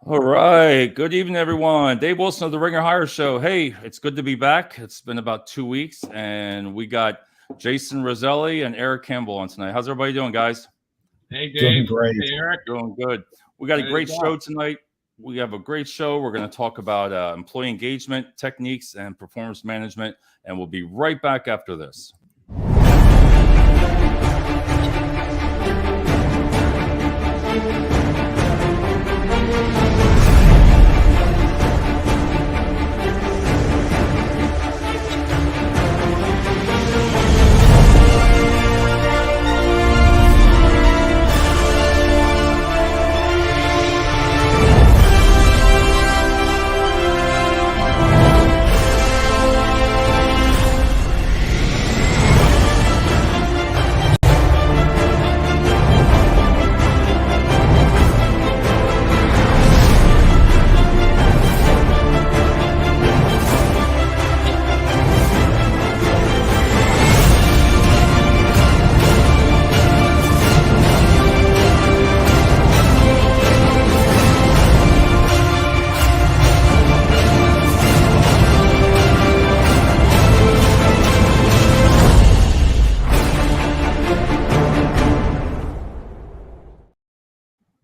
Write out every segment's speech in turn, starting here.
All right. Good evening, everyone. Dave Wilson of the Ringer Hire Show. Hey, it's good to be back. It's been about 2 weeks, and we got Jason Risoli and Eric Campbell on tonight. How's everybody doing, guys? Hey, Doing Dave. great. Hey, Eric. Doing good. We got a Ready to great go. show tonight. We have a great show. We're going to talk about employee engagement techniques and performance management, and we'll be right back after this.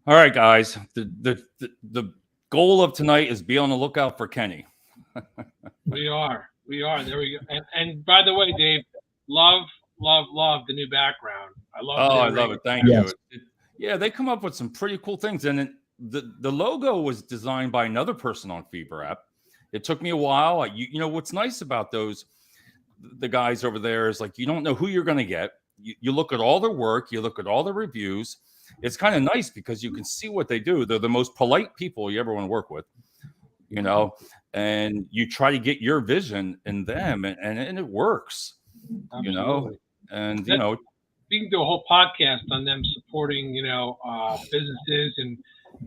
All right, guys. The goal of tonight is be on the lookout for Kenny. We are. There we go. And by the way, Dave, love the new background. I love it. Thank you. Yeah, they come up with some pretty cool things. And the logo was designed by another person on Fever App. It took me a while. You know, what's nice about the guys over there is like you don't know who you're going to get. You look at all their work. You look at all the reviews. It's kind of nice because you can see what they do. They're the most polite people you ever want to work with, you know, and you try to get your vision in them and it works, Absolutely. You know, and, you know, we can do a whole podcast on them supporting, businesses and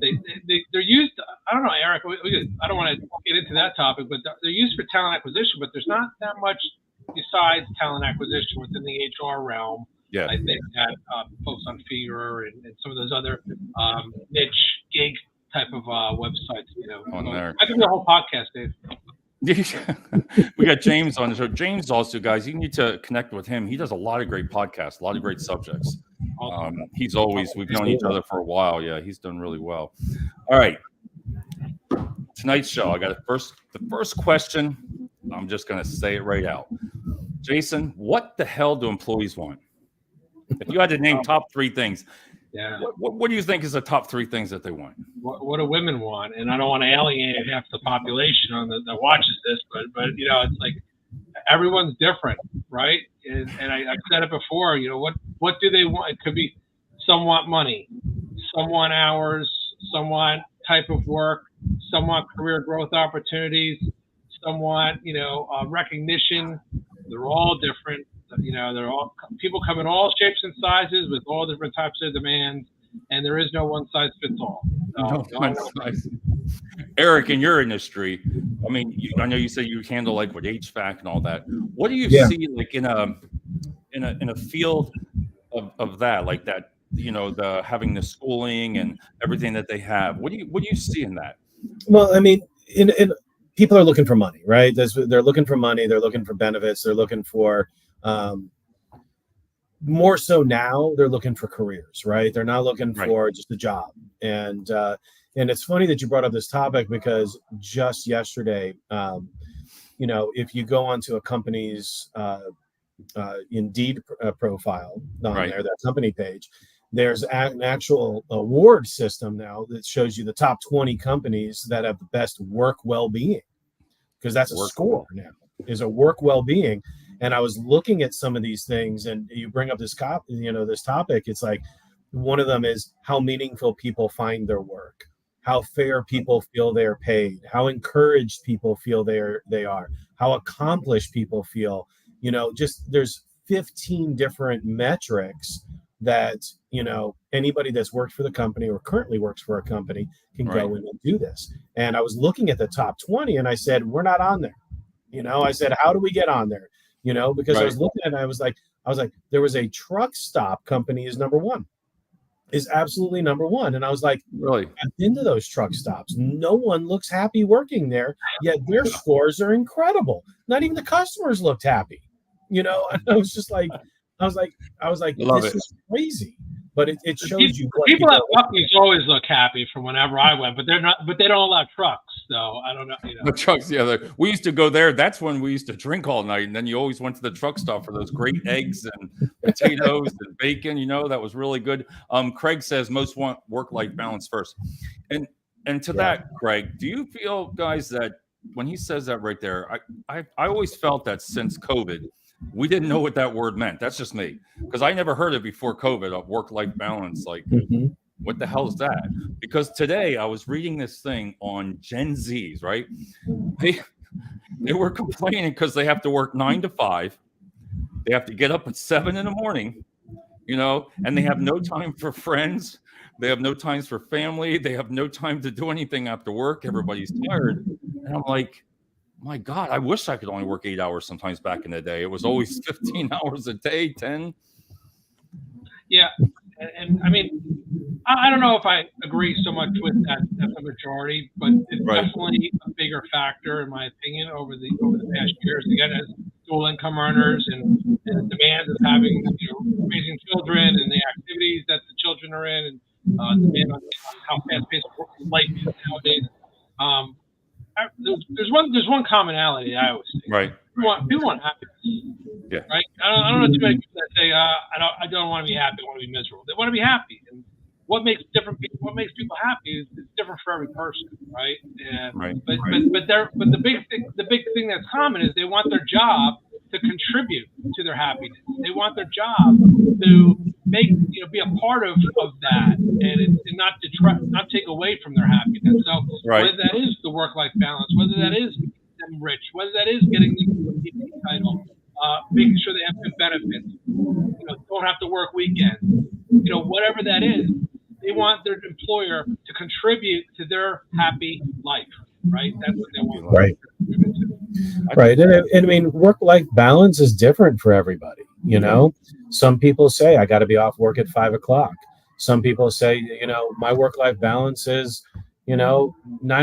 they're used. I don't know, Eric, I don't want to get into that topic, but they're used for talent acquisition, but there's not that much besides talent acquisition within the HR realm. Yeah, I think that folks on Fever and some of those other niche gig type of websites, on there. I can do a whole podcast, Dave. We got James on the show. James also, guys, you need to connect with him. He does a lot of great podcasts, a lot of great subjects. We've known each other for a while. Yeah, he's done really well. All right. Tonight's show, I got the first question. I'm just going to say it right out. Jason, what the hell do employees want? If you had to name top three things, what do you think is the top three things that they want? What do women want? And I don't want to alienate half the population that watches this, but it's like everyone's different, right? And I said it before. What do they want? It could be some want money, some want hours, some want type of work, some want career growth opportunities, some want recognition. They're all different. They're all people come in all shapes and sizes with all different types of demands, and there is no one size fits all. Eric, in your industry, I mean, I know you say you handle like with HVAC and all that. What do you see like in a field of that, like that? The having the schooling and everything that they have. What do you see in that? Well, I mean, in people are looking for money, right? They're looking for money. They're looking for benefits. They're looking for more so now they're looking for careers, right? They're not looking for just a job. And it's funny that you brought up this topic because just yesterday, if you go onto a company's Indeed profile on there, that company page, there's an actual award system now that shows you the top 20 companies that have the best work well-being, because that's a score now, is a work well-being. And I was looking at some of these things, and you bring up this this topic. It's like one of them is how meaningful people find their work, how fair people feel they're paid, how encouraged people feel they are, how accomplished people feel. Just there's 15 different metrics that anybody that's worked for the company or currently works for a company can go in and do this. And I was looking at the top 20, and I said, we're not on there. I said, how do we get on there? Because I was looking at it, I was like, there was a truck stop company is number one. is absolutely number one. And I was like, Really? I've been to those truck stops. No one looks happy working there, yet their scores are incredible. Not even the customers looked happy. And I was just like, I was like, Love this it. is crazy. But it shows you what People at are. Buckley's always look happy from whenever I went, but they're not. But they don't allow trucks, so I don't know. The trucks, yeah. We used to go there. That's when we used to drink all night, and then you always went to the truck stop for those great eggs and potatoes and bacon. That was really good. Craig says most want work-life balance first, and to that, Craig, do you feel, guys, that when he says that right there, I always felt that since COVID, we didn't know what that word meant. That's just me, because I never heard it before COVID of work-life balance. Like, what the hell is that? Because today I was reading this thing on Gen Zs, right? They were complaining because they have to work 9 to 5. They have to get up at 7 in the morning, and they have no time for friends. They have no time for family. They have no time to do anything after work. Everybody's tired. And I'm like, my God, I wish I could only work 8 hours sometimes back in the day. It was always 15 hours a day, 10. Yeah. And I mean, I don't know if I agree so much with that as a majority, but it's definitely a bigger factor, in my opinion, over the past years. Again, as dual income earners and the demands of having, raising children and the activities that the children are in, and demand on how fast-paced life is nowadays. There's one commonality I always think. Right. People want happiness. Yeah. Right. I don't know too many people that say I don't want to be happy. I want to be miserable. They want to be happy. And what makes people happy is different for every person, right? And, right. But the big thing that's common is they want their job to contribute to their happiness. They want their job to be a part of that, and not detract, not take away from their happiness. So whether that is the work-life balance, whether that is them rich, whether that is getting the VP title, making sure they have good benefits, don't have to work weekends, whatever that is, they want their employer to contribute to their happy life, right? That's what they want. Right. Right. And I mean, work-life balance is different for everybody. Some people say I got to be off work at 5 o'clock. Some people say, my work-life balance is, 9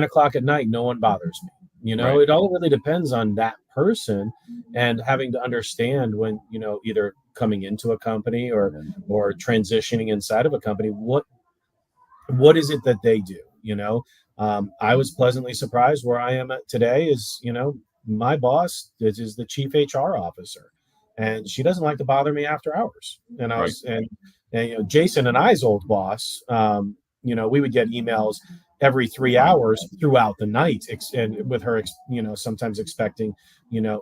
o'clock at night. No one bothers me. It all really depends on that person, and having to understand when, either coming into a company or transitioning inside of a company, what is it that they do? I was pleasantly surprised where I am at today is, my boss is the chief HR officer, and she doesn't like to bother me after hours. And I was, and Jason and I's old boss, we would get emails every 3 hours throughout the night, and with her, sometimes expecting,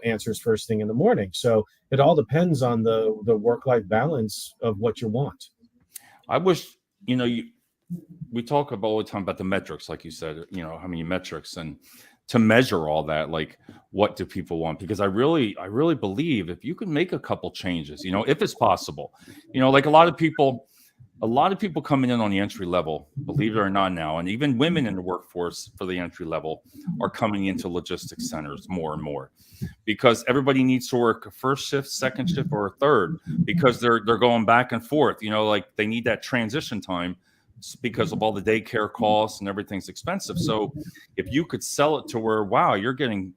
answers first thing in the morning. So it all depends on the work-life balance of what you want. I wish, we talk about all the time about the metrics, like you said, how many metrics, and to measure all that, like what do people want? Because I really believe if you can make a couple changes, if it's possible, like a lot of people coming in on the entry level, believe it or not now, and even women in the workforce for the entry level are coming into logistics centers more and more, because everybody needs to work a first shift, second shift, or a third, because they're going back and forth, like they need that transition time because of all the daycare costs and everything's expensive. So if you could sell it to where, wow, you're getting,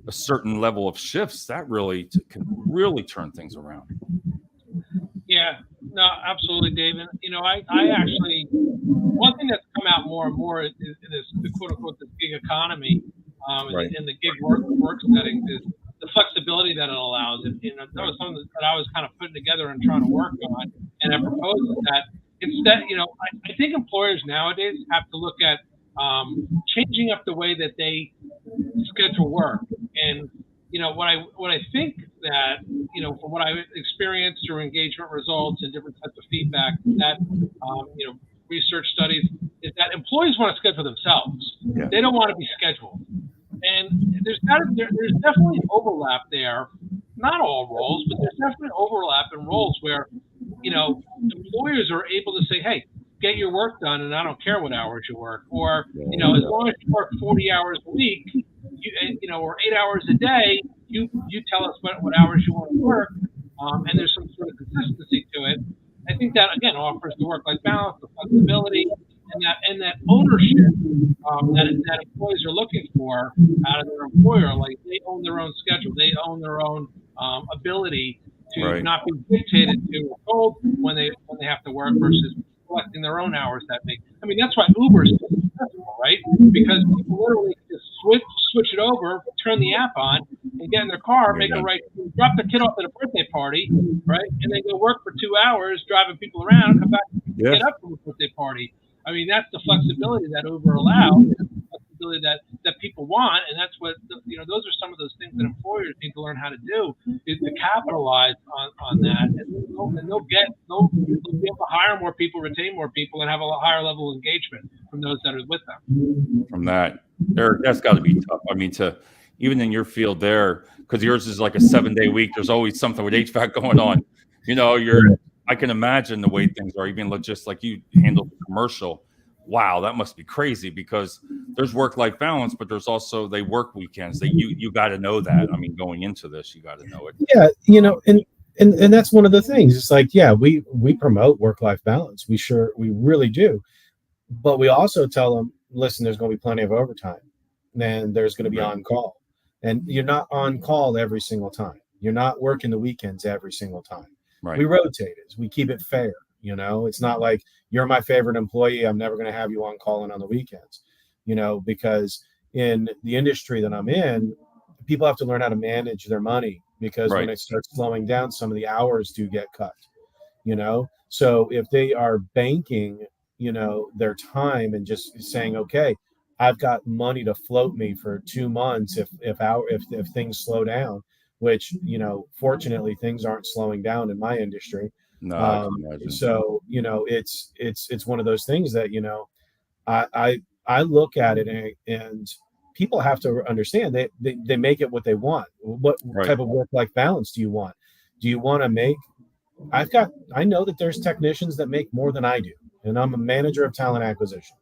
a certain level of shifts, that really can really turn things around. Yeah, no, absolutely, David. I actually, one thing that's come out more and more is the quote unquote the gig economy, in the gig work settings, is the flexibility that it allows. And that was something that I was kind of putting together and trying to work on. And I proposed that instead, I think employers nowadays have to look at changing up the way that they schedule work. And what I think that, from what I experienced through engagement results and different types of feedback that, research studies, is that employees want to schedule themselves. Yeah. They don't want to be scheduled. And there's definitely overlap there. Not all roles, but there's definitely overlap in roles where, employers are able to say, hey, get your work done, and I don't care what hours you work. Or, as long as you work 40 hours a week, or 8 hours a day, you tell us what hours you want to work, and there's some sort of consistency to it. I think that again offers the work-life balance, the flexibility, and that ownership that employees are looking for out of their employer. Like they own their own schedule, they own their own ability to not be dictated to or told when they have to work versus selecting their own hours that make. I mean, that's why Uber is so successful, right? Because people literally just switch it over, turn the app on, and get in their car, make a right, drop their kid off at a birthday party, right, and then go work for 2 hours driving people around, come back, and get up from a birthday party. I mean, that's the flexibility that Uber allows, the flexibility that people want, and that's what those are some of those things that employers need to learn how to do is to capitalize on that, and they'll be able to hire more people, retain more people, and have a higher level of engagement from those that are with them. From that, Eric, that's got to be tough. I mean, even in your field there, because yours is like a 7-day week. There's always something with HVAC going on. I can imagine the way things are, even just like you handle the commercial. Wow, that must be crazy because there's work-life balance, but there's also they work weekends. You got to know that. I mean, going into this, you got to know it. Yeah, and that's one of the things. It's like, yeah, we promote work-life balance. We really do. But we also tell them, listen, there's going to be plenty of overtime. Then there's going to be on call. And you're not on call every single time. You're not working the weekends every single time. Right. We rotate it. We keep it fair. It's not like you're my favorite employee, I'm never going to have you on call on the weekends, because in the industry that I'm in, people have to learn how to manage their money because when it starts slowing down, some of the hours do get cut, So if they are banking, their time and just saying, okay, I've got money to float me for 2 months if things slow down, which, fortunately things aren't slowing down in my industry. No, so it's one of those things that I look at it and people have to understand they make it what they want. What type of work-life balance do you want? Do you want to make? I know that there's technicians that make more than I do, and I'm a manager of talent acquisition.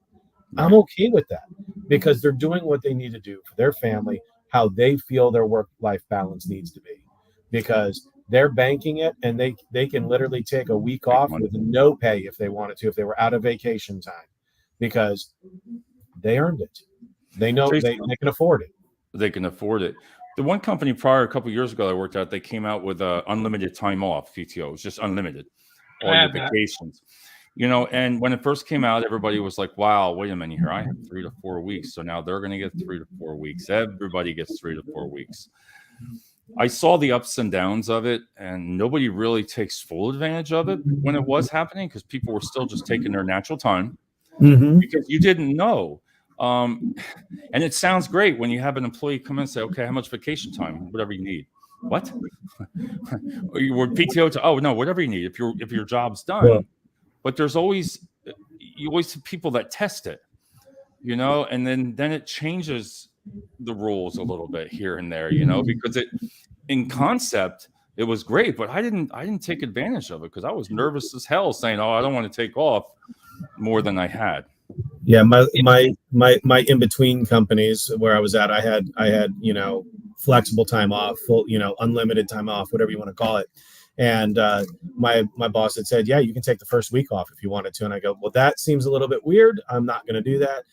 I'm okay with that because they're doing what they need to do for their family, how they feel their work-life balance needs to be, because they're banking it, and they can literally take a week off with no pay if they wanted to, if they were out of vacation time, because they earned it. They know they can afford it. They can afford it. The one company a couple of years ago I worked at, they came out with unlimited time off, PTO. It was just unlimited, all your vacations. And when it first came out, everybody was like, wow, wait a minute here. I have 3 to 4 weeks. So now they're going to get 3 to 4 weeks. Everybody gets 3 to 4 weeks. I saw the ups and downs of it, and nobody really takes full advantage of it when it was happening because people were still just taking their natural time because you didn't know. And it sounds great when you have an employee come in and say, okay, how much vacation time? Whatever you need. What? Or you were PTO to, oh, no, whatever you need if your job's done. Yeah. But you always have people that test it, and then it changes the rules a little bit here and there, because in concept it was great, but I didn't take advantage of it because I was nervous as hell saying, oh, I don't want to take off more than I had. Yeah, my in between companies where I was at, I had flexible time off, full, unlimited time off, whatever you want to call it. And my boss had said, yeah, you can take the first week off if you wanted to. And I go, well, that seems a little bit weird. I'm not going to do that.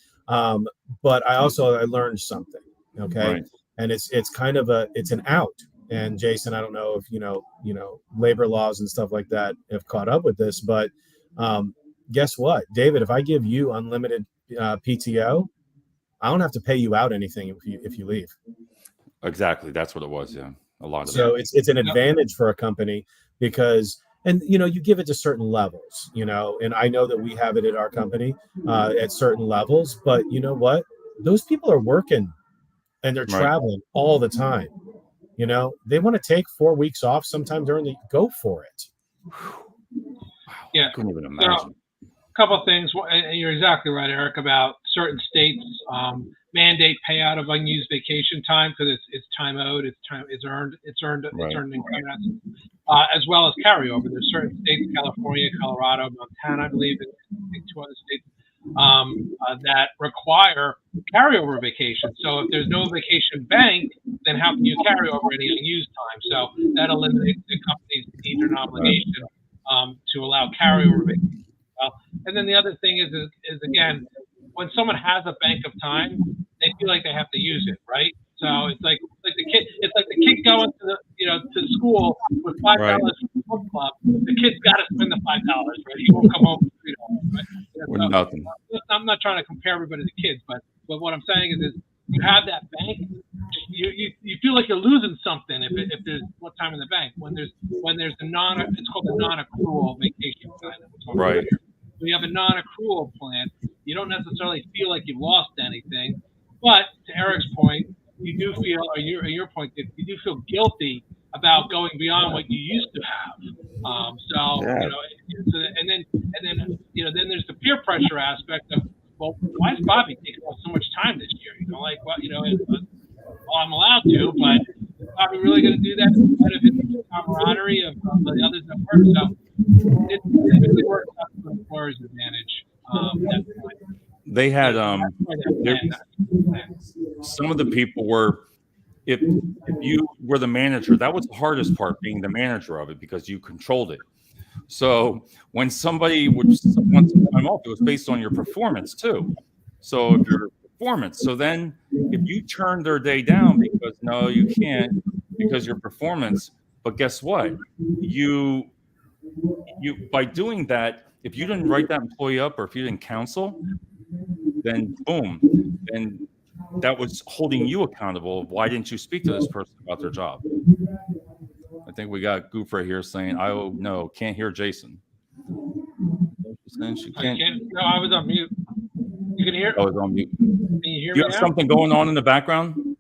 But I learned something. Okay. Right. And it's kind of it's an out. And Jason, I don't know if, labor laws and stuff like that have caught up with this, but guess what, David, if I give you unlimited PTO, I don't have to pay you out anything if you leave. Exactly. That's what it was. Yeah. A lot of so that. It's an advantage for a company because, and you give it to certain levels, and I know that we have it at our company at certain levels, but you know what? Those people are working and they're traveling all the time. They want to take 4 weeks off sometime during the go for it. Wow. Yeah. I couldn't even imagine. A couple of things. And you're exactly right, Eric, about certain states mandate payout of unused vacation time because it's time owed, it's earned in credits, as well as carryover. There's certain states, California, Colorado, Montana, I believe, and I think 2 other states that require carryover vacation. So if there's no vacation bank, then how can you carry over any unused time? So that eliminates the company's need or obligation to allow carryover vacation. And then the other thing is again, when someone has a bank of time, they feel like they have to use it, right? So it's like the kid going to to school with $5 Right. for the book club. The kid's got to spend the $5, right? He won't come home with $3, right? With nothing. I'm not trying to compare everybody to kids, but what I'm saying is you have that bank, you feel like you're losing something if there's more time in the bank. When there's it's called a non-accrual vacation plan. Right. When you have a non-accrual plan, you don't necessarily feel like you've lost anything, but to Eric's point, you do feel, or your point, that you do feel guilty about going beyond what you used to have. And then there's the peer pressure aspect of, well, why is Bobby taking up so much time this year? I'm allowed to, but is Bobby really going to do that instead of his camaraderie of the others at work? So it really works out to the employer's advantage. They had some of the people were, if you were the manager, that was the hardest part, being the manager of it, because you controlled it. So when somebody would want some time off, it was based on your performance too. So if your performance, so then if you turned their day down because no, you can't because your performance, but guess what? You by doing that, if you didn't write that employee up or if you didn't counsel, then boom, then that was holding you accountable. Why didn't you speak to this person about their job? I think we got Goof right here saying, can't hear Jason. She can't. No, I was on mute. You can hear? I was on mute. Can you hear me? You have something going on in the background?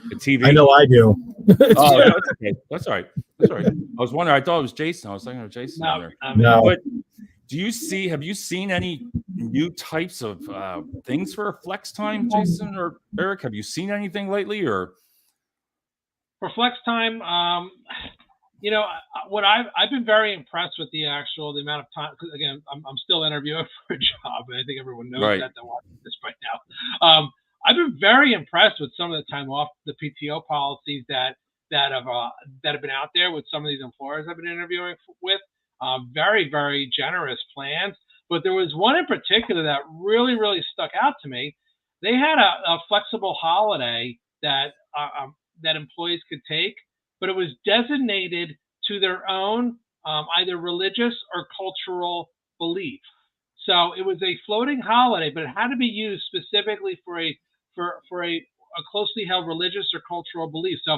The TV? I know I do. Oh, yeah, that's okay. That's all right. That's all right. I was wondering. I thought it was Jason. I was thinking of Jason. No. But have you seen any new types of things for flex time, Jason or Eric? Have you seen anything lately, or for flex time? What I've been very impressed with the amount of time. Because again, I'm still interviewing for a job, and I think everyone knows that they're watching this right now. I've been very impressed with some of the time off, the PTO policies that have been out there with some of these employers I've been interviewing with. Very, very generous plans. But there was one in particular that really, really stuck out to me. They had a flexible holiday that employees could take, but it was designated to their own either religious or cultural belief. So it was a floating holiday, but it had to be used specifically for a closely held religious or cultural belief. So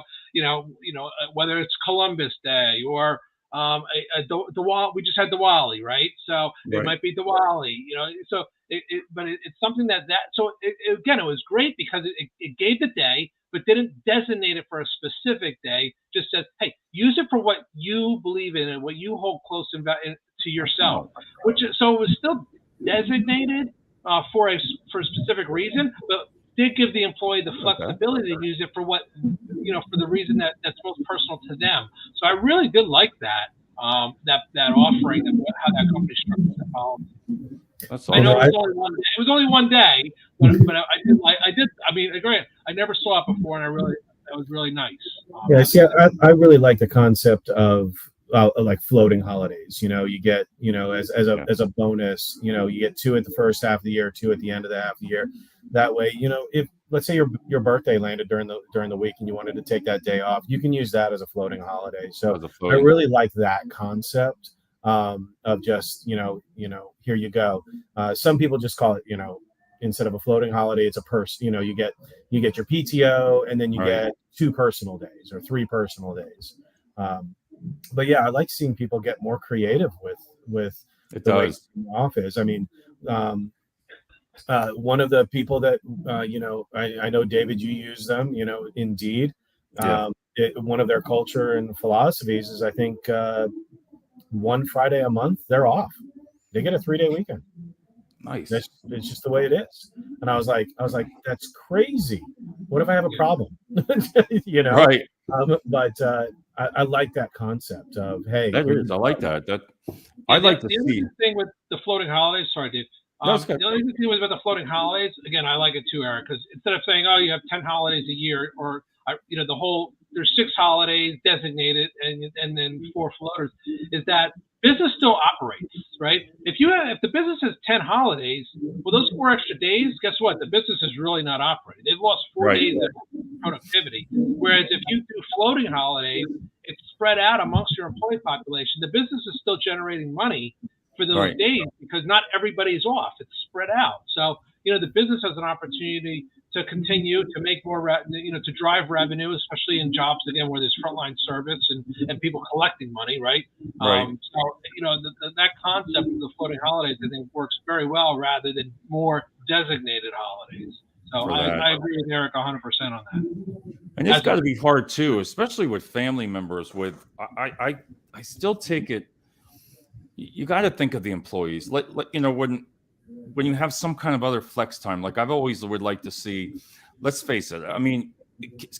whether it's Columbus Day or we just had Diwali, right? So it might be Diwali, So it's something again, it was great because it gave the day, but didn't designate it for a specific day. Just said, hey, use it for what you believe in and what you hold close to yourself. So it was still designated for a specific reason, but did give the employee the flexibility to use it for what, for the reason that's most personal to them. So I really did like that offering, how that company structured the policy. That's I know it was only one day, but I did. I mean, granted, I never saw it before, and that was really nice. See, I really like the concept of like floating holidays. You get, as a bonus, you get 2 at the first half of the year, 2 at the end of the half of the year. That way, if let's say your birthday landed during the week and you wanted to take that day off, you can use that as a floating holiday. So I really like that concept of just, here you go. Some people just call it, instead of a floating holiday, it's a you get your PTO and then you get 2 personal days or 3 personal days. But yeah, I like seeing people get more creative with the way the office. I mean, one of the people that I know, David, you use them, Indeed. One of their culture and philosophies is, I think, one Friday a month they're off. They get a 3-day weekend. Nice. It's just the way it is. And I was like, that's crazy. What if I have a problem? Right. But I like that concept of, hey, that is. I like that. I'd like to see. The thing with the floating holidays. Sorry, Dave. The other thing was about the floating holidays. Again, I like it too, Eric, because instead of saying, oh, you have 10 holidays a year, or there's 6 holidays designated and then 4 floaters, is that business still operates, right? If the business has 10 holidays, well, those 4 extra days, guess what? The business is really not operating. They've lost 4 days of productivity. Whereas if you do floating holidays, it's spread out amongst your employee population. The business is still generating money for those days because not everybody's off. It's spread out. So, the business has an opportunity to continue to make more, to drive revenue, especially in jobs, again, where there's frontline service and people collecting money, right? That concept of the floating holidays, I think, works very well rather than more designated holidays. So I agree with Eric 100% on that. And it's got to be hard too, especially with family members. I still take it. You got to think of the employees. When you have some kind of other flex time, like I've always would like to see. Let's face it. I mean,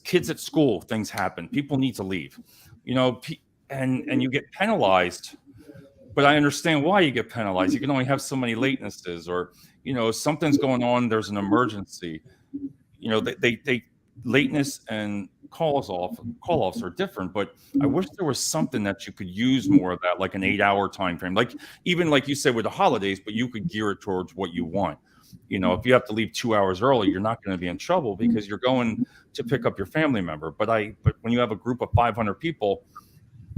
kids at school, things happen. People need to leave. And you get penalized. But I understand why you get penalized. You can only have so many latenesses, or something's going on. There's an emergency. They lateness and call-offs are different, but I wish there was something that you could use more of that, like an 8-hour time frame, like even like you said with the holidays, but you could gear it towards what you want. If you have to leave 2 hours early, you're not going to be in trouble because you're going to pick up your family member. But when you have a group of 500 people,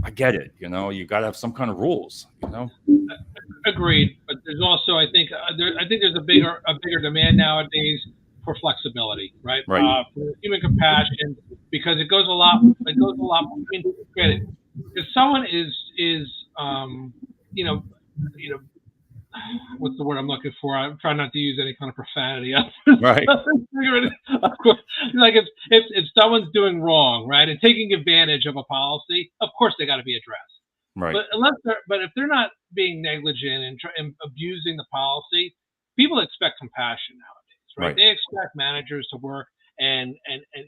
I get it. You got to have some kind of rules. Agreed, but there's also I think there's a bigger demand nowadays for flexibility, right? For human compassion, because it goes a lot. I mean, granted, if someone is what's the word I'm looking for? I'm trying not to use any kind of profanity. Right. Of course, like if someone's doing wrong, right, and taking advantage of a policy, of course they got to be addressed. Right. But if they're not being negligent and abusing the policy, people expect compassion nowadays. Right? They expect managers to work and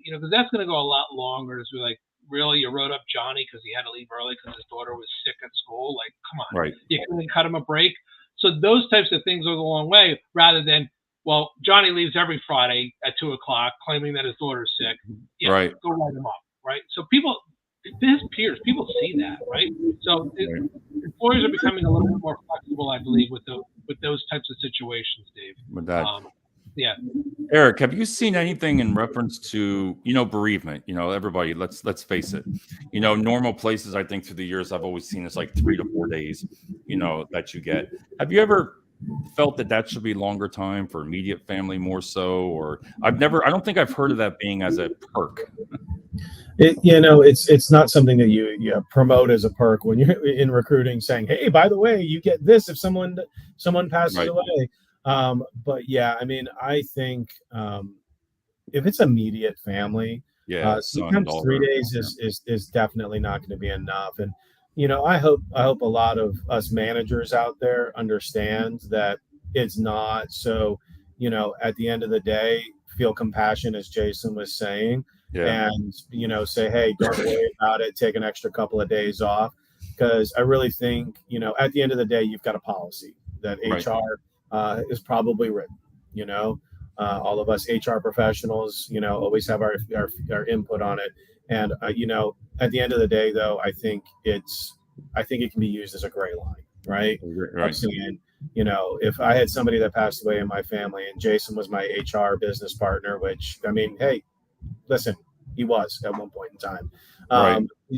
because that's going to go a lot longer. To be like, really, you wrote up Johnny because he had to leave early because his daughter was sick at school. Like, come on, right? You couldn't cut him a break. So those types of things go a long way, rather than, well, Johnny leaves every Friday at 2:00 claiming that his daughter's sick. Yeah, right. Go write him up, right? So his peers, people see that, right? So employers are becoming a little bit more flexible, I believe, with those types of situations, Dave. With that. Yeah. Eric, have you seen anything in reference to, bereavement? Everybody, let's face it. Normal places, I think through the years, I've always seen it's like 3 to 4 days, that you get. Have you ever felt that should be longer time for immediate family more so? Or I don't think I've heard of that being as a perk. It's not something that you promote as a perk when you're in recruiting, saying, hey, by the way, you get this if someone passes away. But yeah, I mean, I think if it's immediate family, sometimes 3 days is definitely not going to be enough. And I hope a lot of us managers out there understand that it's not. So at the end of the day, feel compassion, as Jason was saying, and say, hey, don't worry about it. Take an extra couple of days off, because I really think at the end of the day, you've got a policy that HR is probably written. All of us HR professionals, always have our input on it. And at the end of the day, though, I think it can be used as a gray line, right? I'm saying, if I had somebody that passed away in my family and Jason was my HR business partner, which, I mean, hey, listen, he was at one point in time.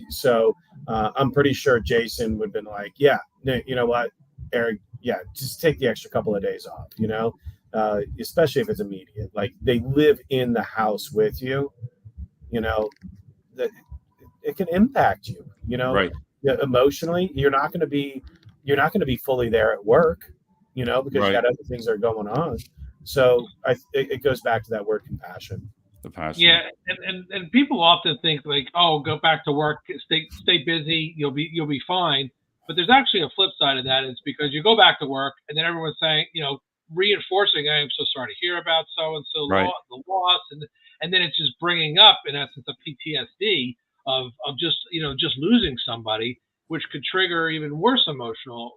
So I'm pretty sure Jason would have been like, yeah, you know what, Eric, yeah, just take the extra couple of days off, especially if it's immediate. Like, they live in the house with you, that it can impact you, emotionally. You're not going to be fully there at work, because you got other things that are going on. So it goes back to that word compassion. The passion. Yeah, and people often think like, oh, go back to work, stay busy, you'll be fine. But there's actually a flip side of that. Is because you go back to work and then everyone's saying, reinforcing, I am so sorry to hear about so-and-so the loss. And then it's just bringing up, in essence, a PTSD of just losing somebody, which could trigger even worse emotional,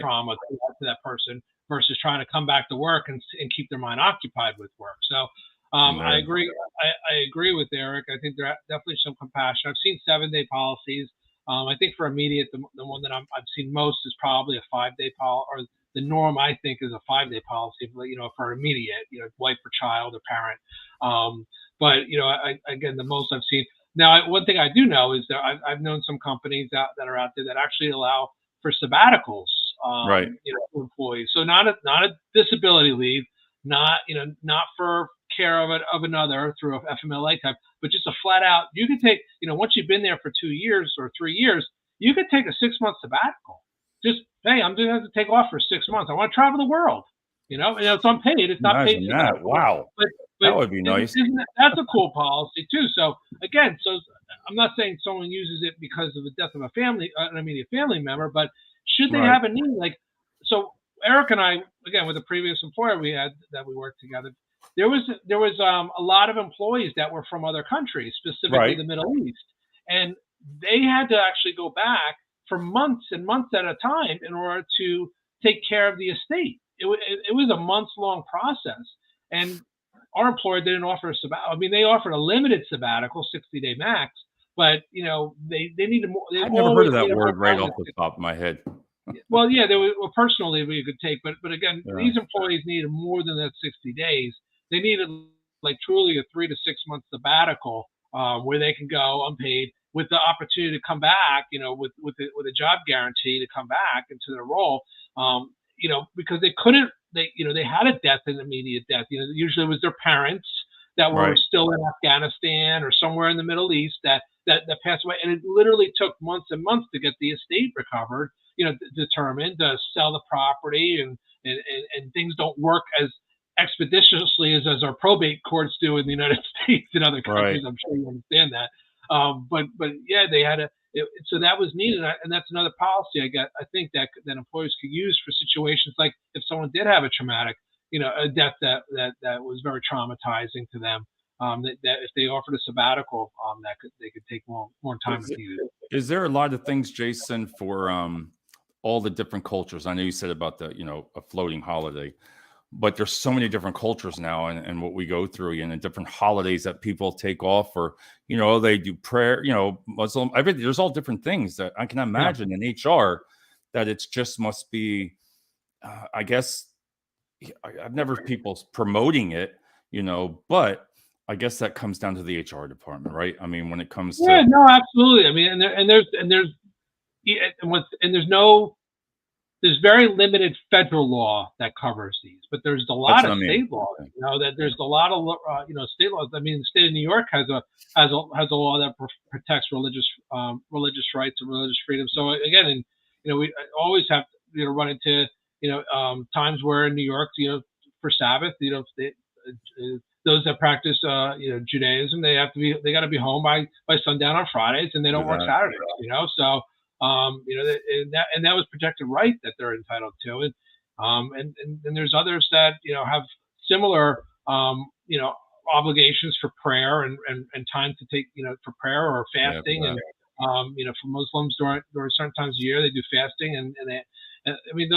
trauma to that person versus trying to come back to work and keep their mind occupied with work. So I agree. I agree with Eric. I think there are definitely some compassion. I've seen 7-day policies. I think for immediate, the one that I've seen most is probably a 5-day policy, or the norm I think is a 5-day policy, for immediate, wife or child or parent. But again, the most I've seen. Now, one thing I do know is that I've known some companies that are out there that actually allow for sabbaticals, Right. For employees. So not a disability leave, not for care of another through a FMLA type, but just a flat out, you could take, once you've been there for 2 years or 3 years, you could take a 6-month sabbatical. Just, hey, I'm going to have to take off for 6 months. I want to travel the world, and it's unpaid. It's not paid. That. Wow. But that would be nice. That's a cool policy too. So again, I'm not saying someone uses it because of the death of an immediate family member, but should they have a need, so Eric and I, again, with a previous employer we had that we worked together, there was a lot of employees that were from other countries, specifically the Middle East, and they had to actually go back for months and months at a time in order to take care of the estate. It was a months-long process, and our employer didn't offer a sabbatical. I mean, they offered a limited sabbatical, 60-day max, but they needed more. I've never heard of that word right off the top of my head. Well, yeah, there was personal leave you could take, but again, these employees needed more than that 60 days. They needed truly a 3 to 6 month sabbatical where they can go unpaid with the opportunity to come back, with a job guarantee to come back into their role, because they couldn't. They had a death, an immediate death. Usually it was their parents that were still in Afghanistan or somewhere in the Middle East that passed away, and it literally took months and months to get the estate recovered. Determined to sell the property, and things don't work as expeditiously as our probate courts do in the United States and other countries. I'm sure you understand that. But yeah, they had so that was needed, and that's another policy I think that employers could use for situations like if someone did have a traumatic, a death that was very traumatizing to them. That if they offered a sabbatical, they could take more time if needed. Is there a lot of things, Jason, for all the different cultures? I know you said about the a floating holiday, but there's so many different cultures now, and what we go through, and the different holidays that people take off, or they do prayer, Muslim, everything. There's all different things that I can imagine in HR that it's just must be. I guess I've never people promoting it, but I guess that comes down to the HR department, right? I mean, when it comes to no, absolutely. I mean, there's very limited federal law that covers these, but there's a lot of state law. That there's a lot of state laws. I mean, the state of New York has a law that protects religious rights and religious freedom. So again, we always have to run into times where in New York, for Sabbath, those that practice Judaism, they got to be home by sundown on Fridays, and they don't work Saturdays. So. And that was protected right that they're entitled to, and there's others that have similar obligations for prayer and time to take for prayer or fasting, and for Muslims during certain times of year they do fasting, and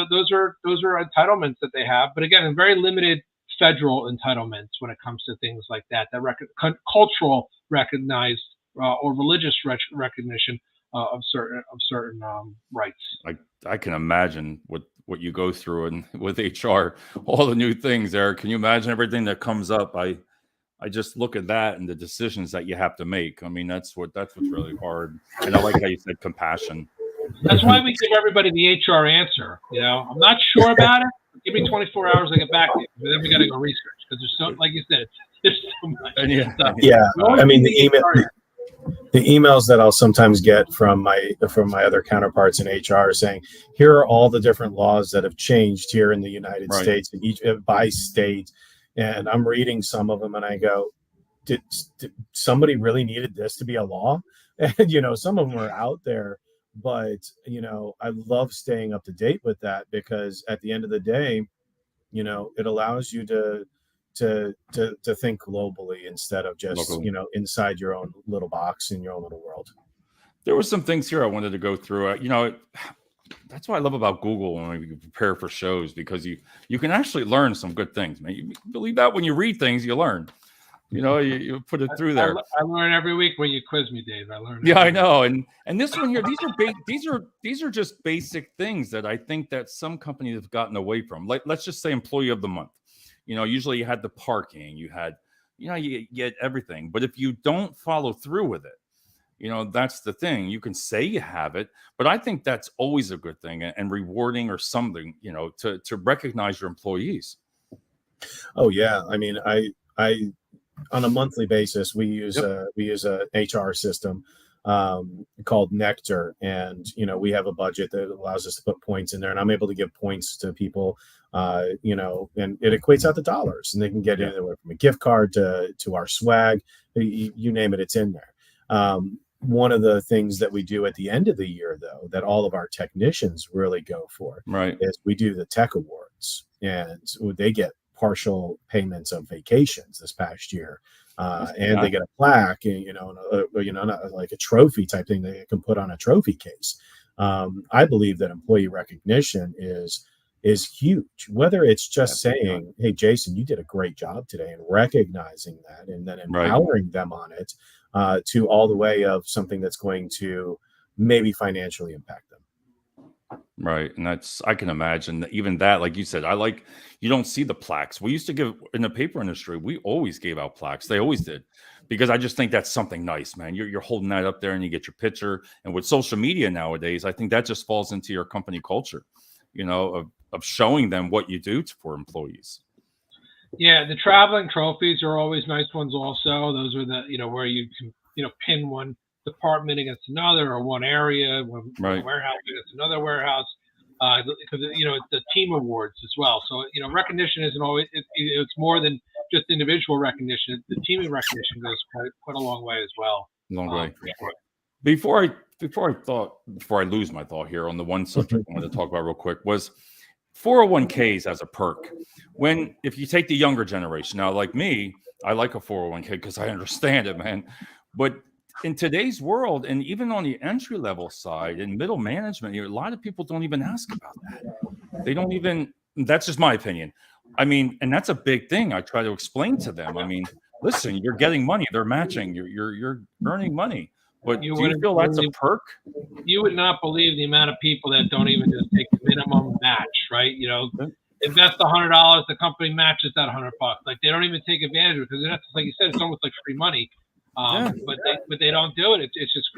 those are entitlements that they have, but again, in very limited federal entitlements when it comes to things like that cultural recognized or religious recognition of certain rights. I can imagine what you go through, and with HR, all the new things there. Can you imagine everything that comes up? I just look at that and the decisions that you have to make. I mean, that's what's really hard. And I like how you said compassion. That's why we give everybody the HR answer. I'm not sure about it. Give me 24 hours to get back to you. But then we got to go research, because there's so, like you said, there's so much. I mean, the emails that I'll sometimes get from my other counterparts in HR saying, here are all the different laws that have changed here in the United States, and each by state. And I'm reading some of them and I go, did somebody really needed this to be a law? And, some of them are out there, but, I love staying up to date with that, because at the end of the day, it allows you to think globally instead of just inside your own little box in your own little world. There were some things here I wanted to go through. That's what I love about Google when we prepare for shows, because you can actually learn some good things, man. You believe that when you read things, you learn. You put it through there. I learn every week when you quiz me, Dave. I learn. Yeah, I know. And this one here, these are just basic things that I think that some companies have gotten away from. Like, let's just say employee of the month. Usually you had the parking, you had, you get everything. But if you don't follow through with it, that's the thing. You can say you have it, but I think that's always a good thing and rewarding or something, to recognize your employees. Oh yeah. I mean, I on a monthly basis, we use a HR system called Nectar, and we have a budget that allows us to put points in there, and I'm able to give points to people, and it equates out to dollars, and they can get anywhere from a gift card to our swag, you name it, it's in there. One of the things that we do at the end of the year, though, that all of our technicians really go for, is we do the tech awards, and they get partial payments of vacations this past year, and they get a plaque, like a trophy type thing they can put on a trophy case. I believe that employee recognition is huge, whether it's just saying, "Hey, Jason, you did a great job today," and recognizing that, and then empowering them on it, to all the way of something that's going to maybe financially impact them. Right. And I can imagine that even that, like you said, you don't see the plaques. We used to give in the paper industry, we always gave out plaques. They always did, because I just think that's something nice, man. You're holding that up there and you get your picture. And with social media nowadays, I think that just falls into your company culture, of showing them what you do for employees. Yeah. The traveling trophies are always nice ones also. Those are the, where you can, pin one department against another, or one area, one warehouse against another warehouse, because it's the team awards as well. So recognition isn't always, it's more than just individual recognition. The team recognition goes quite a long way as well. Long way. Before I lose my thought here on the one subject I wanted to talk about real quick was 401ks as a perk. If you take the younger generation now, like me, I like a 401k because I understand it, man. But in today's world, and even on the entry level side and middle management, a lot of people don't even ask about that. They don't even, that's just my opinion. I mean, and that's a big thing. I try to explain to them. I mean, listen, you're getting money. They're matching. You're earning money. But do you feel that's a perk? You would not believe the amount of people that don't even just take the minimum match, right? Invest $100, the company matches that $100. Like, they don't even take advantage of it, because that's, like you said, it's almost like free money. But they don't do it. It's just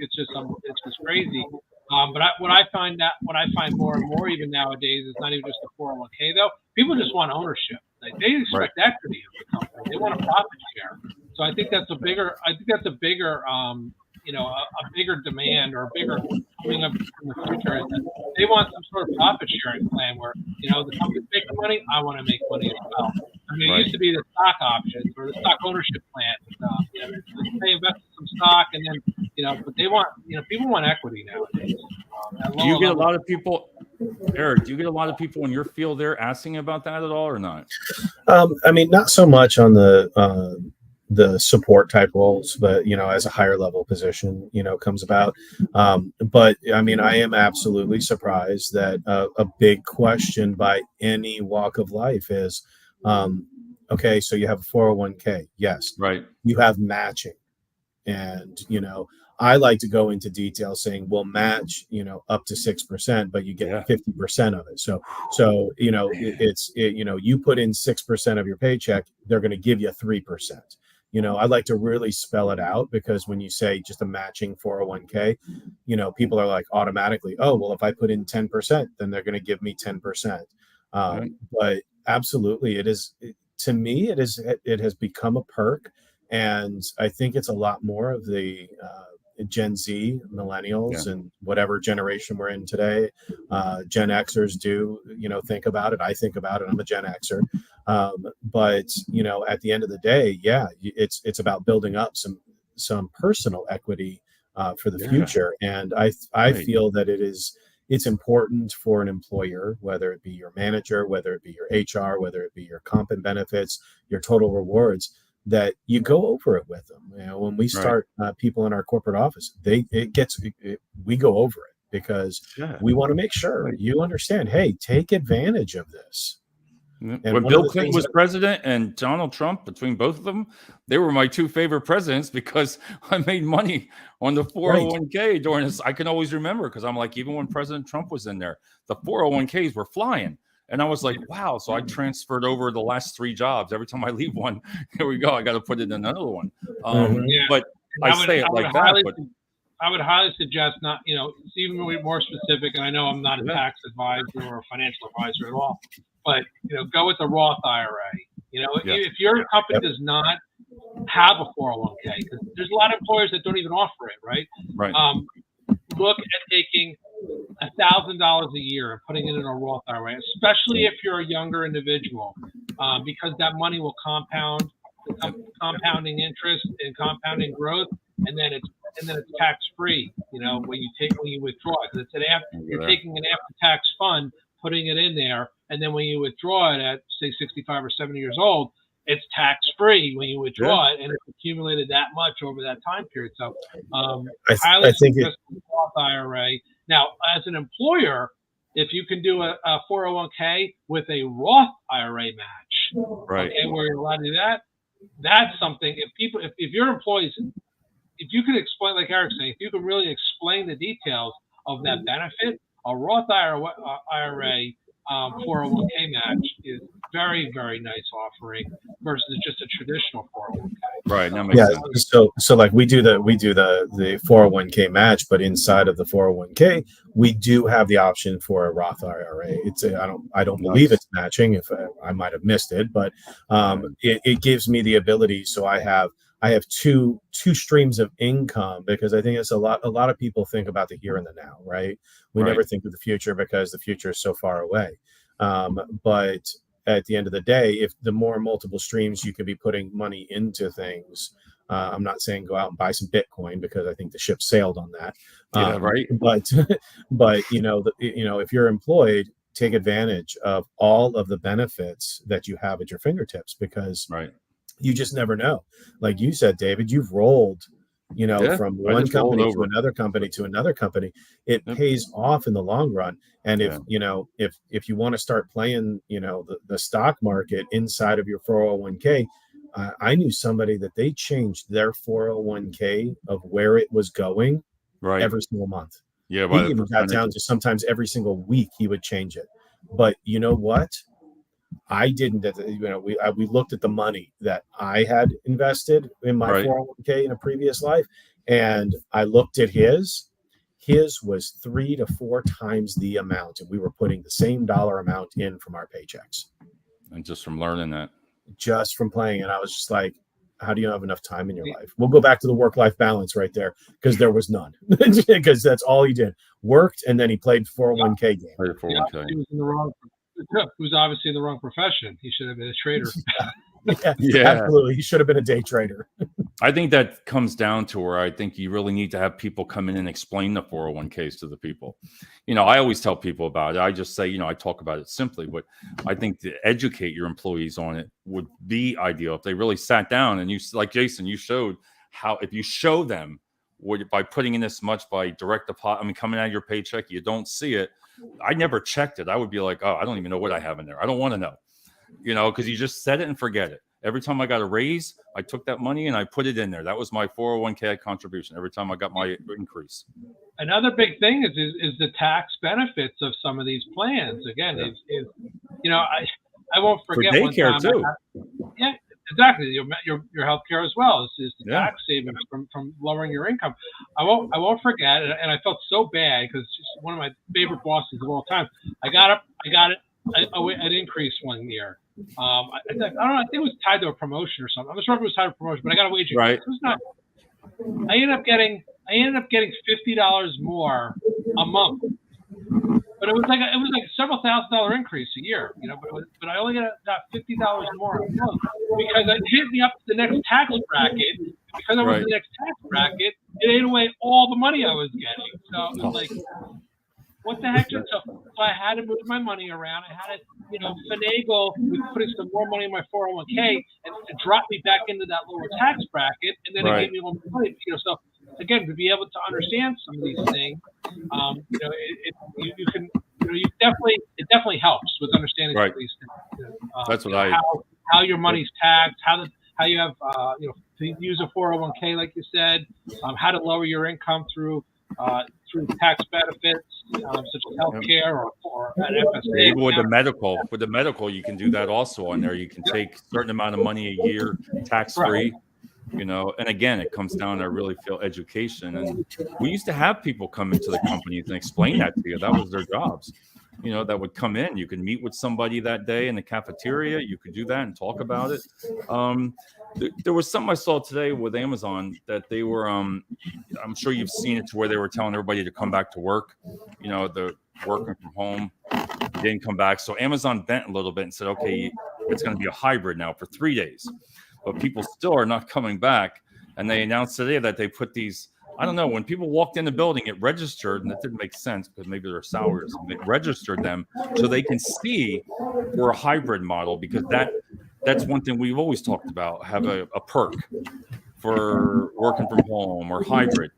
crazy. But what I find more and more even nowadays is not even just the 401k though. People just want ownership. Like, they expect equity of the company. They want a profit share. So I think that's a bigger a bigger demand, or a bigger coming up in the future, is that they want some sort of profit sharing plan where, the company's making money, I want to make money as well. I mean, it used to be the stock options or the stock ownership plan. They invest in some stock, and then, but they want, people want equity nowadays. Do you get a lot of people, Eric, in your field there asking about that at all, or not? I mean, not so much on the support type roles, but as a higher level position comes about, but I mean, I am absolutely surprised that a big question by any walk of life is, okay, so you have a 401k, yes, right, you have matching, and I like to go into detail saying we'll match up to 6%, but you get 50% of it. So you put in 6% of your paycheck, they're going to give you 3%. I like to really spell it out, because when you say just a matching 401k, people are like automatically, oh, well, if I put in 10%, then they're going to give me 10%. But absolutely, to me, it has become a perk. And I think it's a lot more of the Gen Z, millennials, and whatever generation we're in today. Gen Xers do, think about it. I think about it. I'm a Gen Xer. But at the end of the day, it's about building up some personal equity for the future. And I feel that it's important for an employer, whether it be your manager, whether it be your HR, whether it be your comp and benefits, your total rewards, that you go over it with them. When we start people in our corporate office, we go over it, because we want to make sure you understand, hey, take advantage of this. When Bill Clinton was president and Donald Trump, between both of them, they were my two favorite presidents because I made money on the 401k during this. I can always remember because I'm like, even when President Trump was in there, the 401ks were flying. And I was like, wow. So I transferred over the last 3 jobs. Every time I leave one, here we go. I got to put it in another one. But I say it like that. But I would highly suggest not, it's even more specific. And I know I'm not a tax advisor or a financial advisor at all, but, go with the Roth IRA. If your company does not have a 401k, because there's a lot of employers that don't even offer it, right? Right. Look at taking $1,000 a year and putting it in a Roth IRA, especially if you're a younger individual, because that money will compounding interest and compounding growth, and then it's tax free. When you withdraw it, because you're taking an after tax fund, putting it in there, and then when you withdraw it at say 65 or 70 years old, it's tax free when you withdraw it, and it's accumulated that much over that time period. So, I think it's Roth IRA. Now, as an employer, if you can do a 401k with a Roth IRA match, right, where you're allowed to do that, that's something. If your employees, if you can explain, like Eric's saying, if you can really explain the details of that benefit, a Roth IRA 401k match is very, very nice offering versus just a traditional 401k. Right. That makes sense. So like we do the 401k match, but inside of the 401k, we do have the option for a Roth IRA. I don't believe it's matching. If I might have missed it, but it gives me the ability. So I have two streams of income, because I think it's a lot of people think about the here and the now, right? We never think of the future because the future is so far away. But at the end of the day, if the more multiple streams you could be putting money into things, I'm not saying go out and buy some Bitcoin because I think the ship sailed on that. Right. But if you're employed, take advantage of all of the benefits that you have at your fingertips, because you just never know. Like you said, David, you've rolled, from one company to another company to another company. It pays off in the long run. And if you want to start playing, the stock market inside of your 401k, I knew somebody that they changed their 401k of where it was going every single month. Yeah. He even got down to sometimes every single week he would change it. But you know what? I didn't. We looked at the money that I had invested in my 401k in a previous life, and I looked at his. His was 3 to 4 times the amount, and we were putting the same dollar amount in from our paychecks. And just from learning that, just from playing, and I was just like, "How do you have enough time in your life?" We'll go back to the work-life balance right there, because there was none. Because that's all he did: worked, and then he played 401k game. Played 401k. He was in the wrong. Who's obviously in the wrong profession. He should have been a trader. Absolutely. He should have been a day trader. I think that comes down to where I think you really need to have people come in and explain the 401ks to the people. I always tell people about it. I just say, I talk about it simply, but I think to educate your employees on it would be ideal if they really sat down and like Jason, you showed how, if you show them by putting in this much by direct deposit, coming out of your paycheck, you don't see it. I never checked it. I would be like, oh, I don't even know what I have in there. I don't want to know, because you just set it and forget it. Every time I got a raise, I took that money and I put it in there. That was my 401k contribution every time I got my increase. Another big thing is the tax benefits of some of these plans. Again, I won't forget for daycare one time. too. Exactly. Your health care as well is the tax savings from lowering your income. I won't forget, and I felt so bad because one of my favorite bosses of all time. I got an increase one year. I don't know. I think it was tied to a promotion or something. I'm not sure if it was tied to a promotion, but I got a wage increase. Right. It was not. I ended up getting $50 more a month. But it was like several $1,000 increase a year, but I only got $50 more a month because it hit me up to the next tax bracket. Because I was in the next tax bracket, it ate away all the money I was getting. So it's like, what the heck? So I had to move my money around. I had to, finagle with putting some more money in my 401k and to drop me back into that lower tax bracket, and then it gave me a little money. So again, to be able to understand some of these things, you it definitely helps with understanding Right. these things. That's what how your money's taxed, how you have to use a 401k like you said, how to lower your income through tax benefits such as healthcare or an FSA. Even with the medical, you can do that also on there. You can take a certain amount of money a year tax free. And again, it comes down to really feel education. And we used to have people come into the companies and explain that to you. That was their jobs. That would come in. You could meet with somebody that day in the cafeteria. You could do that and talk about it. There was something I saw today with Amazon that they were, I'm sure you've seen it, to where they were telling everybody to come back to work. The working from home, didn't come back. So Amazon bent a little bit and said, okay, it's going to be a hybrid now for 3 days. But people still are not coming back. And they announced today that they put these, I don't know, when people walked in the building, it registered, and that didn't make sense because maybe their salaries, it registered them so they can see we're a hybrid model, because that's one thing we've always talked about, have a perk for working from home or hybrid.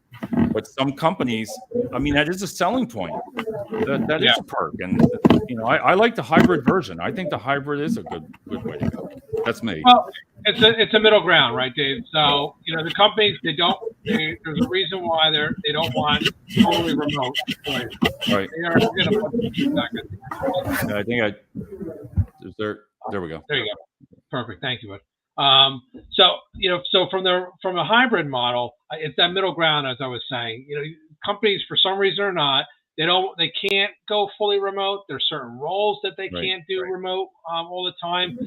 But some companies, that is a selling point. That is a perk. And, I like the hybrid version. I think the hybrid is a good way to go. That's me. Well, it's a middle ground, right, Dave? So, the companies, there's a reason why they don't want totally remote. Right. I think there we go. There you go. Perfect. Thank you, bud. So from a hybrid model, it's that middle ground, as I was saying. Companies, for some reason or not, they can't go fully remote. There's certain roles that they can't do remote all the time.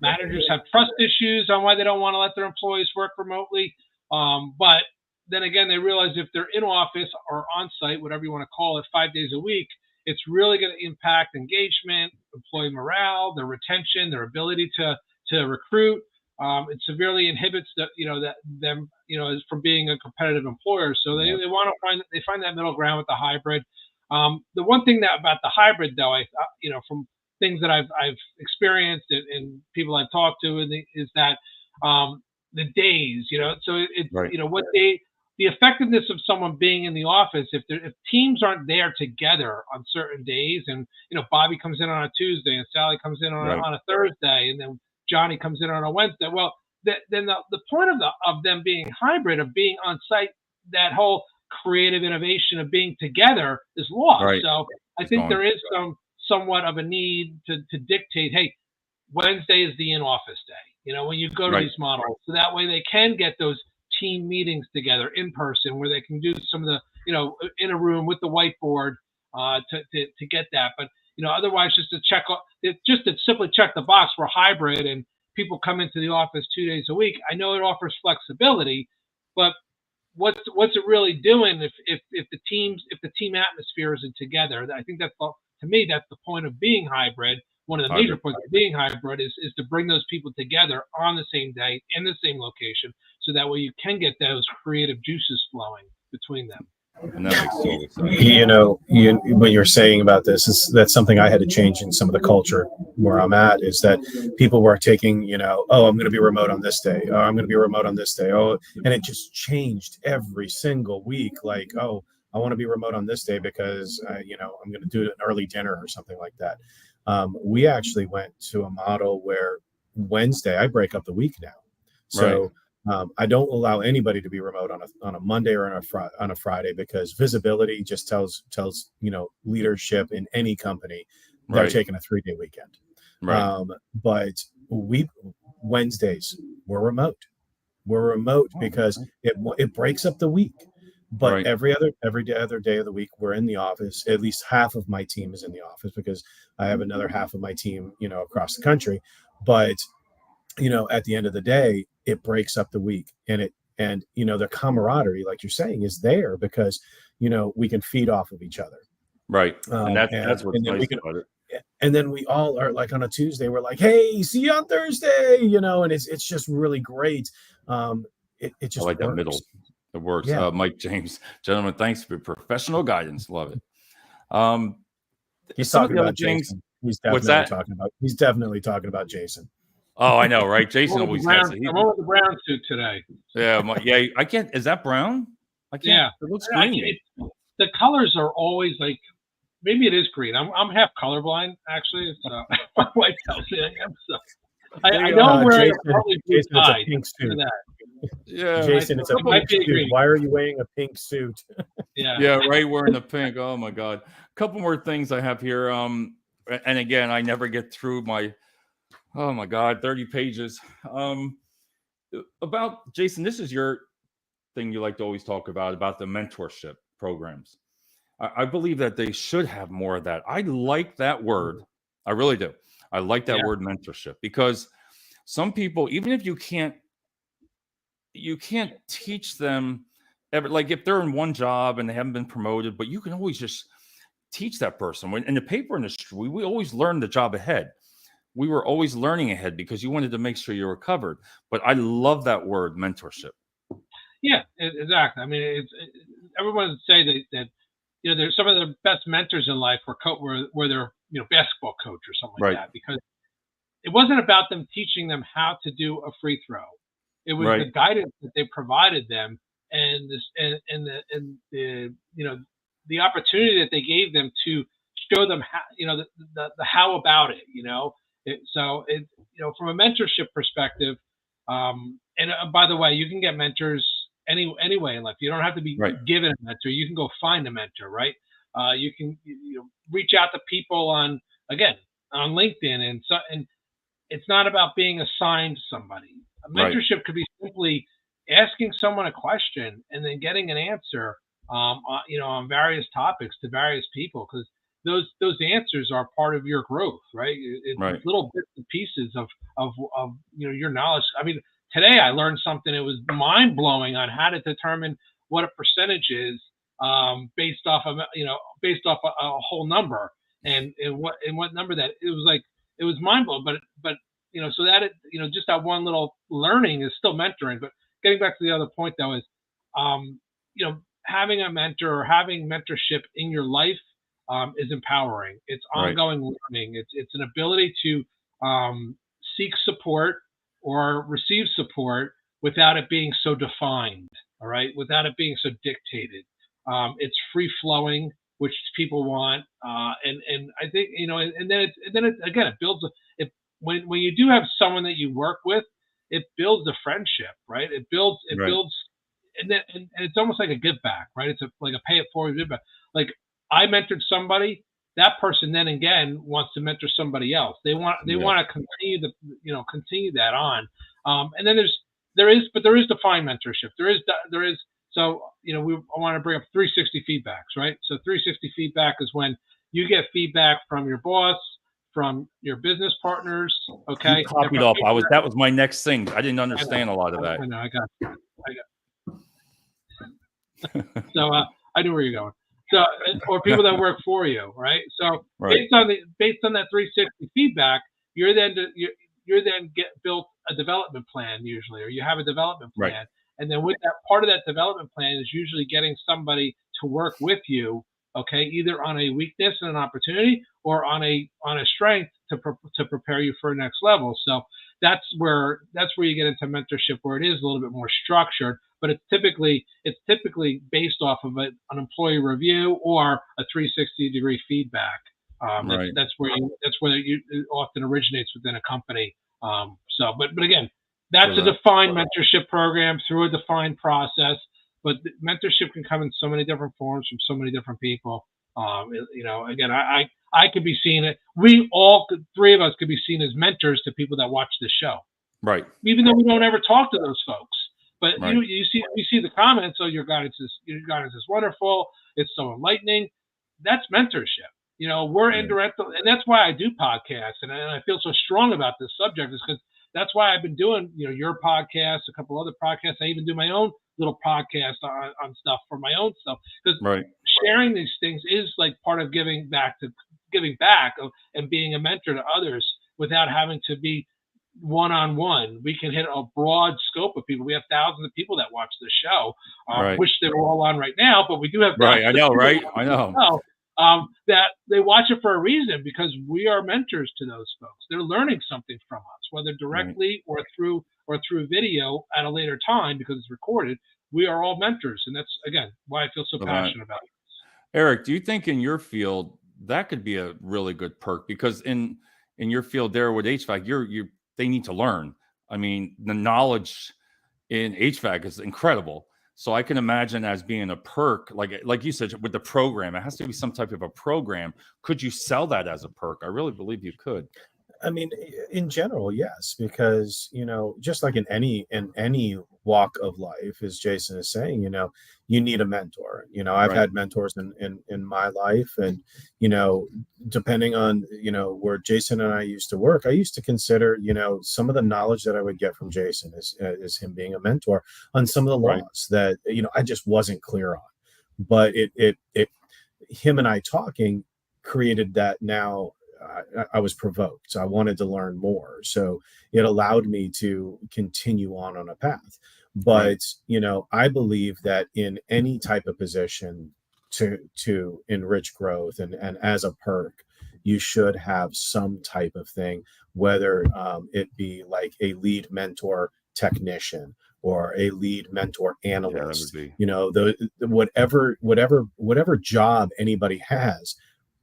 Managers have trust issues on why they don't want to let their employees work remotely. But then again, they realize if they're in office or on site, whatever you want to call it, 5 days a week, it's really going to impact engagement, employee morale, their retention, their ability to recruit. It severely inhibits them from being a competitive employer. So they want to find that middle ground with the hybrid. The one thing about the hybrid, though, from things that I've experienced and people I've talked to, is that the days, so it's what the effectiveness of someone being in the office, if teams aren't there together on certain days, and Bobby comes in on a Tuesday and Sally comes in on a Thursday, and then Johnny comes in on a Wednesday. Well, then the point of them being hybrid, of being on site, that whole creative innovation of being together is lost. Right. So I think there is somewhat of a need to dictate, hey, Wednesday is the in-office day, when you go to these models. So that way they can get those team meetings together in person, where they can do some of the, in a room with the whiteboard to get that. But, otherwise just to simply check the box for hybrid and people come into the office 2 days a week. I know it offers flexibility, but what's it really doing if the team atmosphere isn't together? I think that's the point of being hybrid. One of the major points of being hybrid is to bring those people together on the same day in the same location, so that way you can get those creative juices flowing between them. And that makes total sense. What you're saying about this that's something I had to change in some of the culture where I'm at, is that people were taking, I'm going to be remote on this day. Oh, I'm going to be remote on this day. Oh, and it just changed every single week. Like, oh, I want to be remote on this day because, I'm going to do an early dinner or something like that. We actually went to a model where Wednesday, I break up the week now. So I don't allow anybody to be remote on a Monday or on a Friday, because visibility just tells leadership in any company they're taking a 3-day weekend. But Wednesdays we're remote. We're remote because it breaks up the week. But every other day of the week we're in the office. At least half of my team is in the office, because I have another half of my team across the country. But at the end of the day, it breaks up the week, and the camaraderie, like you're saying, is there because we can feed off of each other. Right. And that's what's nice about it. And then we all are like on a Tuesday, we're like, hey, see you on Thursday, and it's just really great. It just I like works. that middle. It works. Yeah. Mike James, gentlemen, thanks for your professional guidance. Love it. He's talking about Jason. He's definitely talking about Jason. Oh, I know, right? Jason always has it. I'm over the brown suit today. Yeah, I can't. Is that brown? I can't. Yeah, it looks green. The colors are always like maybe it is green. I'm half colorblind actually. So my wife tells me I am. So I know I'm wearing a partly blue Jason, it's tie. a pink suit. Yeah, Jason, it's a pink suit. Why are you wearing a pink suit? Yeah, right. Wearing the pink. Oh my God. A couple more things I have here. And again, I never get through my, oh my God, 30 pages. About Jason, this is your thing you like to always talk about the mentorship programs. I believe that they should have more of that. I like that word. I really do. I like that word mentorship, because some people, even if you can't teach them ever, like if they're in one job and they haven't been promoted, but you can always just teach that person. When in the paper industry, we always learn the job ahead. We were always learning ahead because you wanted to make sure you were covered. But I love that word, mentorship. Yeah, exactly. I mean, everyone would say that there's some of the best mentors in life were their basketball coach or something like that, because it wasn't about them teaching them how to do a free throw. It was the guidance that they provided them, and the opportunity that they gave them to show them how, the how about it, from a mentorship perspective. And by the way, you can get mentors anyway in life. You don't have to be given a mentor. You can go find a mentor, right? You can reach out to people on LinkedIn, and it's not about being assigned to somebody. A mentorship could be simply asking someone a question and then getting an answer, on various topics to various people, because those answers are part of your growth, right? It's little bits and pieces of your knowledge. I mean, today I learned something. It was mind blowing on how to determine what a percentage is, based off a whole number, and what number that it was. Like, it was mind blowing, but so that just that one little learning is still mentoring. But getting back to the other point though is, having a mentor or having mentorship in your life is empowering. It's ongoing learning. It's an ability to seek support or receive support without it being so defined. All right, without it being so dictated. It's free flowing, which people want, and I think and then it builds when you do have someone that you work with, it builds a friendship, right? It builds, and it's almost like a give back, right? It's like a pay it forward give back. Like, I mentored somebody, that person then again wants to mentor somebody else. They want to continue that on. And then there is defined mentorship. There is. So, I want to bring up 360 feedbacks, right? So 360 feedback is when you get feedback from your boss, from your business partners. Okay. You copied off. That was my next thing. I didn't understand a lot of that. I know. I got. So I knew where you're going. So, or people that work for you, right? So based on that 360 feedback, you're then built a development plan usually, or you have a development plan, and then with that, part of that development plan is usually getting somebody to work with you, okay, either on a weakness and an opportunity, or on a strength to prepare you for a next level. So that's where you get into mentorship, where it is a little bit more structured, but it's typically based off of an employee review or a 360-degree feedback. That's where it often originates within a company. But again, that's a defined mentorship program through a defined process. But mentorship can come in so many different forms from so many different people. Again, I could be seen it. Three of us could be seen as mentors to people that watch this show. Right. Even though we don't ever talk to those folks. But you see the comments. Oh, your guidance is wonderful. It's so enlightening. That's mentorship. We're indirect, and that's why I do podcasts, and I feel so strong about this subject, is because that's why I've been doing your podcast, a couple other podcasts. I even do my own little podcast on stuff for my own stuff, because sharing these things is like part of giving back and being a mentor to others without having to be one-on-one. We can hit a broad scope of people. We have thousands of people that watch the show, which they're all on right now, but we do have I know, right? I know. That they watch it for a reason, because we are mentors to those folks. They're learning something from us, whether directly or through video at a later time, because it's recorded. We are all mentors, and that's again why I feel so passionate about it. Eric, do you think in your field that could be a really good perk, because in your field there with HVAC, they need to learn. I mean, the knowledge in HVAC is incredible. So I can imagine as being a perk, like you said, with the program, it has to be some type of a program. Could you sell that as a perk? I really believe you could. I mean, in general, yes, because just like in any walk of life, as Jason is saying, you need a mentor. I've had mentors in my life, and depending on where Jason and I used to work, I used to consider some of the knowledge that I would get from Jason is him being a mentor on some of the laws that I just wasn't clear on, but it him and I talking created that. Now I was provoked. So I wanted to learn more. So it allowed me to continue on a path. But, I believe that in any type of position to enrich growth and as a perk, you should have some type of thing, whether it be like a lead mentor technician or a lead mentor analyst, whatever job anybody has,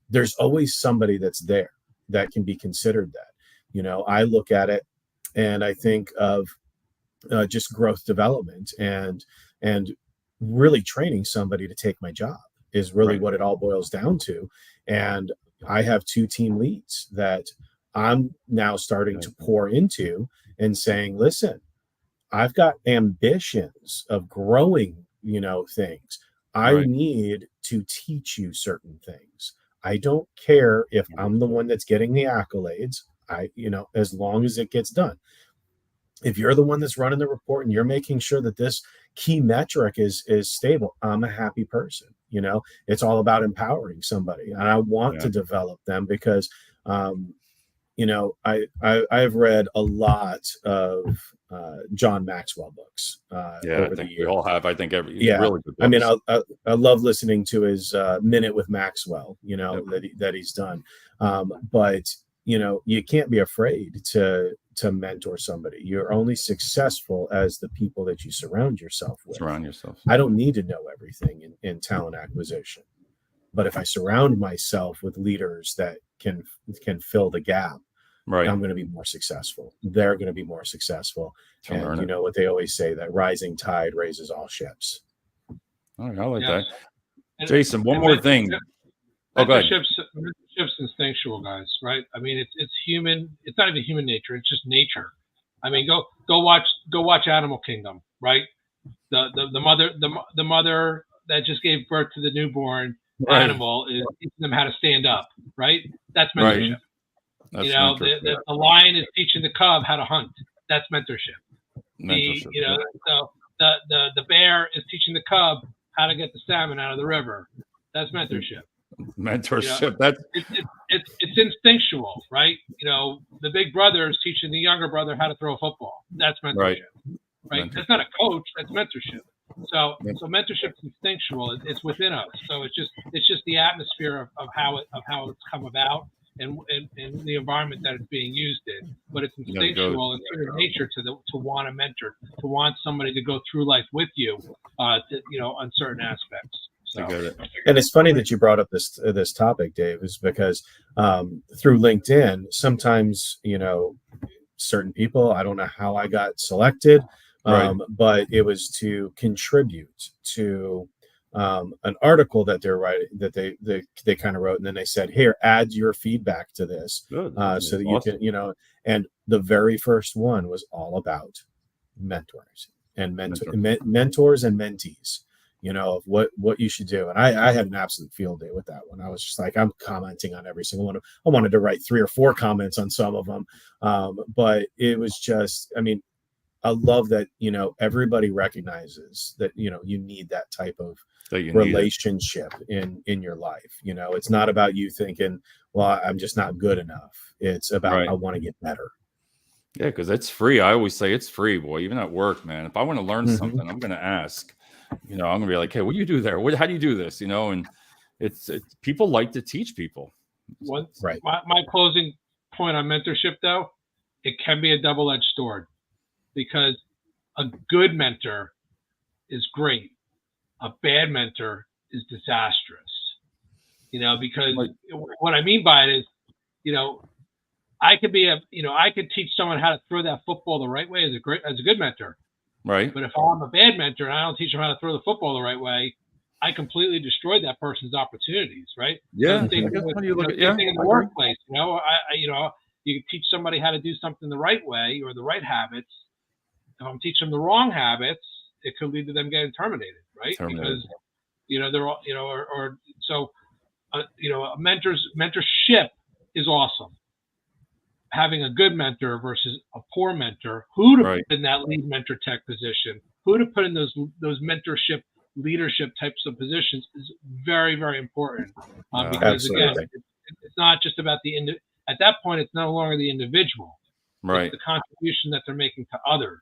there's always somebody that's there that can be considered that. I look at it and I think of just growth development and really training somebody to take my job is really what it all boils down to. And I have 2 team leads that I'm now starting to pour into and saying, listen, I've got ambitions of growing, things. I need to teach you certain things. I don't care if I'm the one that's getting the accolades. As long as it gets done. If you're the one that's running the report and you're making sure that this key metric is stable, I'm a happy person. It's all about empowering somebody, and I want to develop them because, I've read a lot of John Maxwell books. I think we all have. I think really good books. I mean, I love listening to his Minute with Maxwell. That he's done. But you can't be afraid to mentor somebody. You're only successful as the people that you surround yourself with. I don't need to know everything in talent acquisition, but if I surround myself with leaders that can fill the gap, I'm going to be more successful. They're going to be more successful. And you know what they always say, that rising tide raises all ships. All right, I like that. Jason, one more thing. Mentorship's instinctual, guys, right? I mean, it's human. It's not even human nature. It's just nature. I mean, go watch Animal Kingdom, right? The mother that just gave birth to the newborn animal is teaching them how to stand up, right? That's mentorship. The lion is teaching the cub how to hunt. That's mentorship. So the bear is teaching the cub how to get the salmon out of the river. That's mentorship. That's it's instinctual, right? The big brother is teaching the younger brother how to throw a football. That's mentorship, right? That's not a coach. That's mentorship. So mentorship is instinctual. It's within us. So it's just the atmosphere of how it's come about and the environment that it's being used in. But it's instinctual and human nature to want a mentor, to want somebody to go through life with you, on certain aspects. So. And it's funny that you brought up this topic, Dave, is because through LinkedIn, sometimes certain people, I don't know how I got selected, but it was to contribute to an article that they're writing, that they kind of wrote, and then they said, "Here, add your feedback to this, so that you can, And the very first one was all about mentors and mentors and mentees. Of what you should do. And I had an absolute field day with that one. I was just like, I'm commenting on every single one. I wanted to write 3 or 4 comments on some of them. But it was just, I mean, I love that, everybody recognizes that, you need that type of relationship in your life. It's not about you thinking, well, I'm just not good enough. It's about, I want to get better. Yeah. Cause it's free. I always say it's free, boy, even at work, man. If I want to learn something, I'm going to ask. I'm gonna be like, hey, what do you do there? How do you do this? And it's people like to teach people. My closing point on mentorship, though, it can be a double-edged sword, because a good mentor is great. A bad mentor is disastrous. because Right. what I mean by it is, I could I could teach someone how to throw that football the right way as a good mentor. Right. But if I'm a bad mentor and I don't teach them how to throw the football the right way, I completely destroyed that person's opportunities, right? Yeah. So same I guess thing when you look at same thing in the I agree. workplace. You can teach somebody how to do something the right way or the right habits. If I'm teaching them the wrong habits, it could lead to them getting terminated, right? Terminated. Because they're all a mentorship is awesome. Having a good mentor versus a poor mentor, who to Right. put in that lead mentor tech position, who to put in those mentorship leadership types of positions is very, very important. Because Absolutely. again, it's not just about at that point, it's no longer the individual. Right. It's the contribution that they're making to others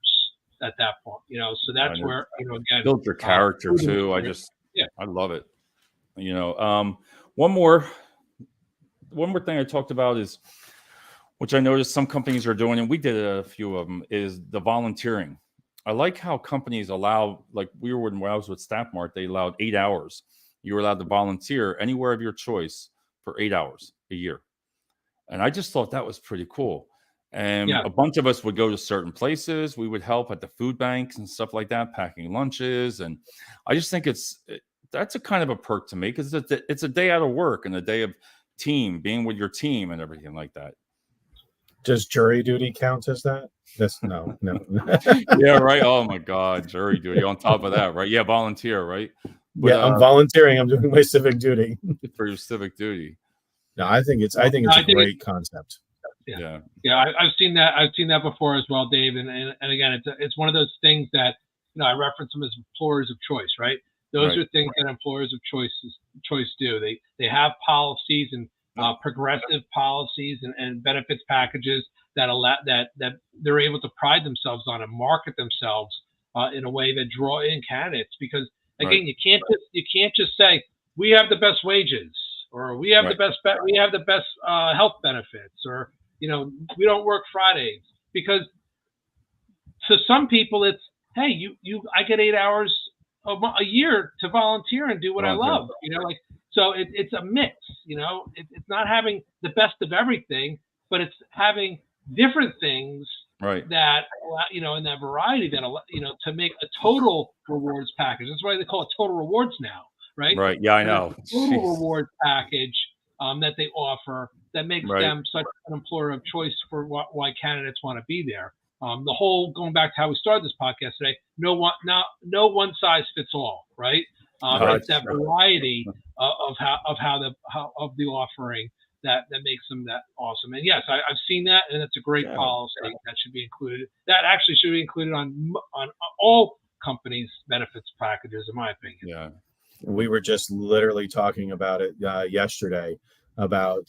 at that point. So that's where, again, build your character too. I love it. One more thing I talked about is, which I noticed some companies are doing, and we did a few of them, is the volunteering. I like how companies allow, like when I was with Staffmart, they allowed 8 hours. You were allowed to volunteer anywhere of your choice for 8 hours a year. And I just thought that was pretty cool. And a bunch of us would go to certain places. We would help at the food banks and stuff like that, packing lunches. And I just think that's a kind of a perk to me, because it's a day out of work and a day of being with your team and everything like that. Does jury duty count as that? No. Yeah, right. Oh my God, jury duty on top of that, right? Yeah, volunteer, right? But, yeah, I'm volunteering. I'm doing my civic duty for your civic duty. No, I think it's a great concept. Yeah. I've seen that before as well, Dave. And again, it's one of those things that I reference them as employers of choice, right? Those are things that employers of choice do. They have policies and progressive policies and benefits packages that allow that they're able to pride themselves on and market themselves in a way that draw in candidates. Because again, you can't just say we have the best wages, or we have the best health benefits, or we don't work Fridays. Because to some people it's, hey, I get 8 hours a year to volunteer and do what I love. So it's a mix. It's not having the best of everything, but it's having different things that in that variety that to make a total rewards package. That's why they call it total rewards now, right? Right. Yeah, I know. Total rewards package that they offer that makes them such an employer of choice for why candidates want to be there. The whole, going back to how we started this podcast today, no one size fits all, right? It's that variety of the offering that makes them that awesome. And yes, I've seen that, and it's a great policy that should be included. That actually should be included on all companies' benefits packages, in my opinion. Yeah, we were just literally talking about it yesterday, about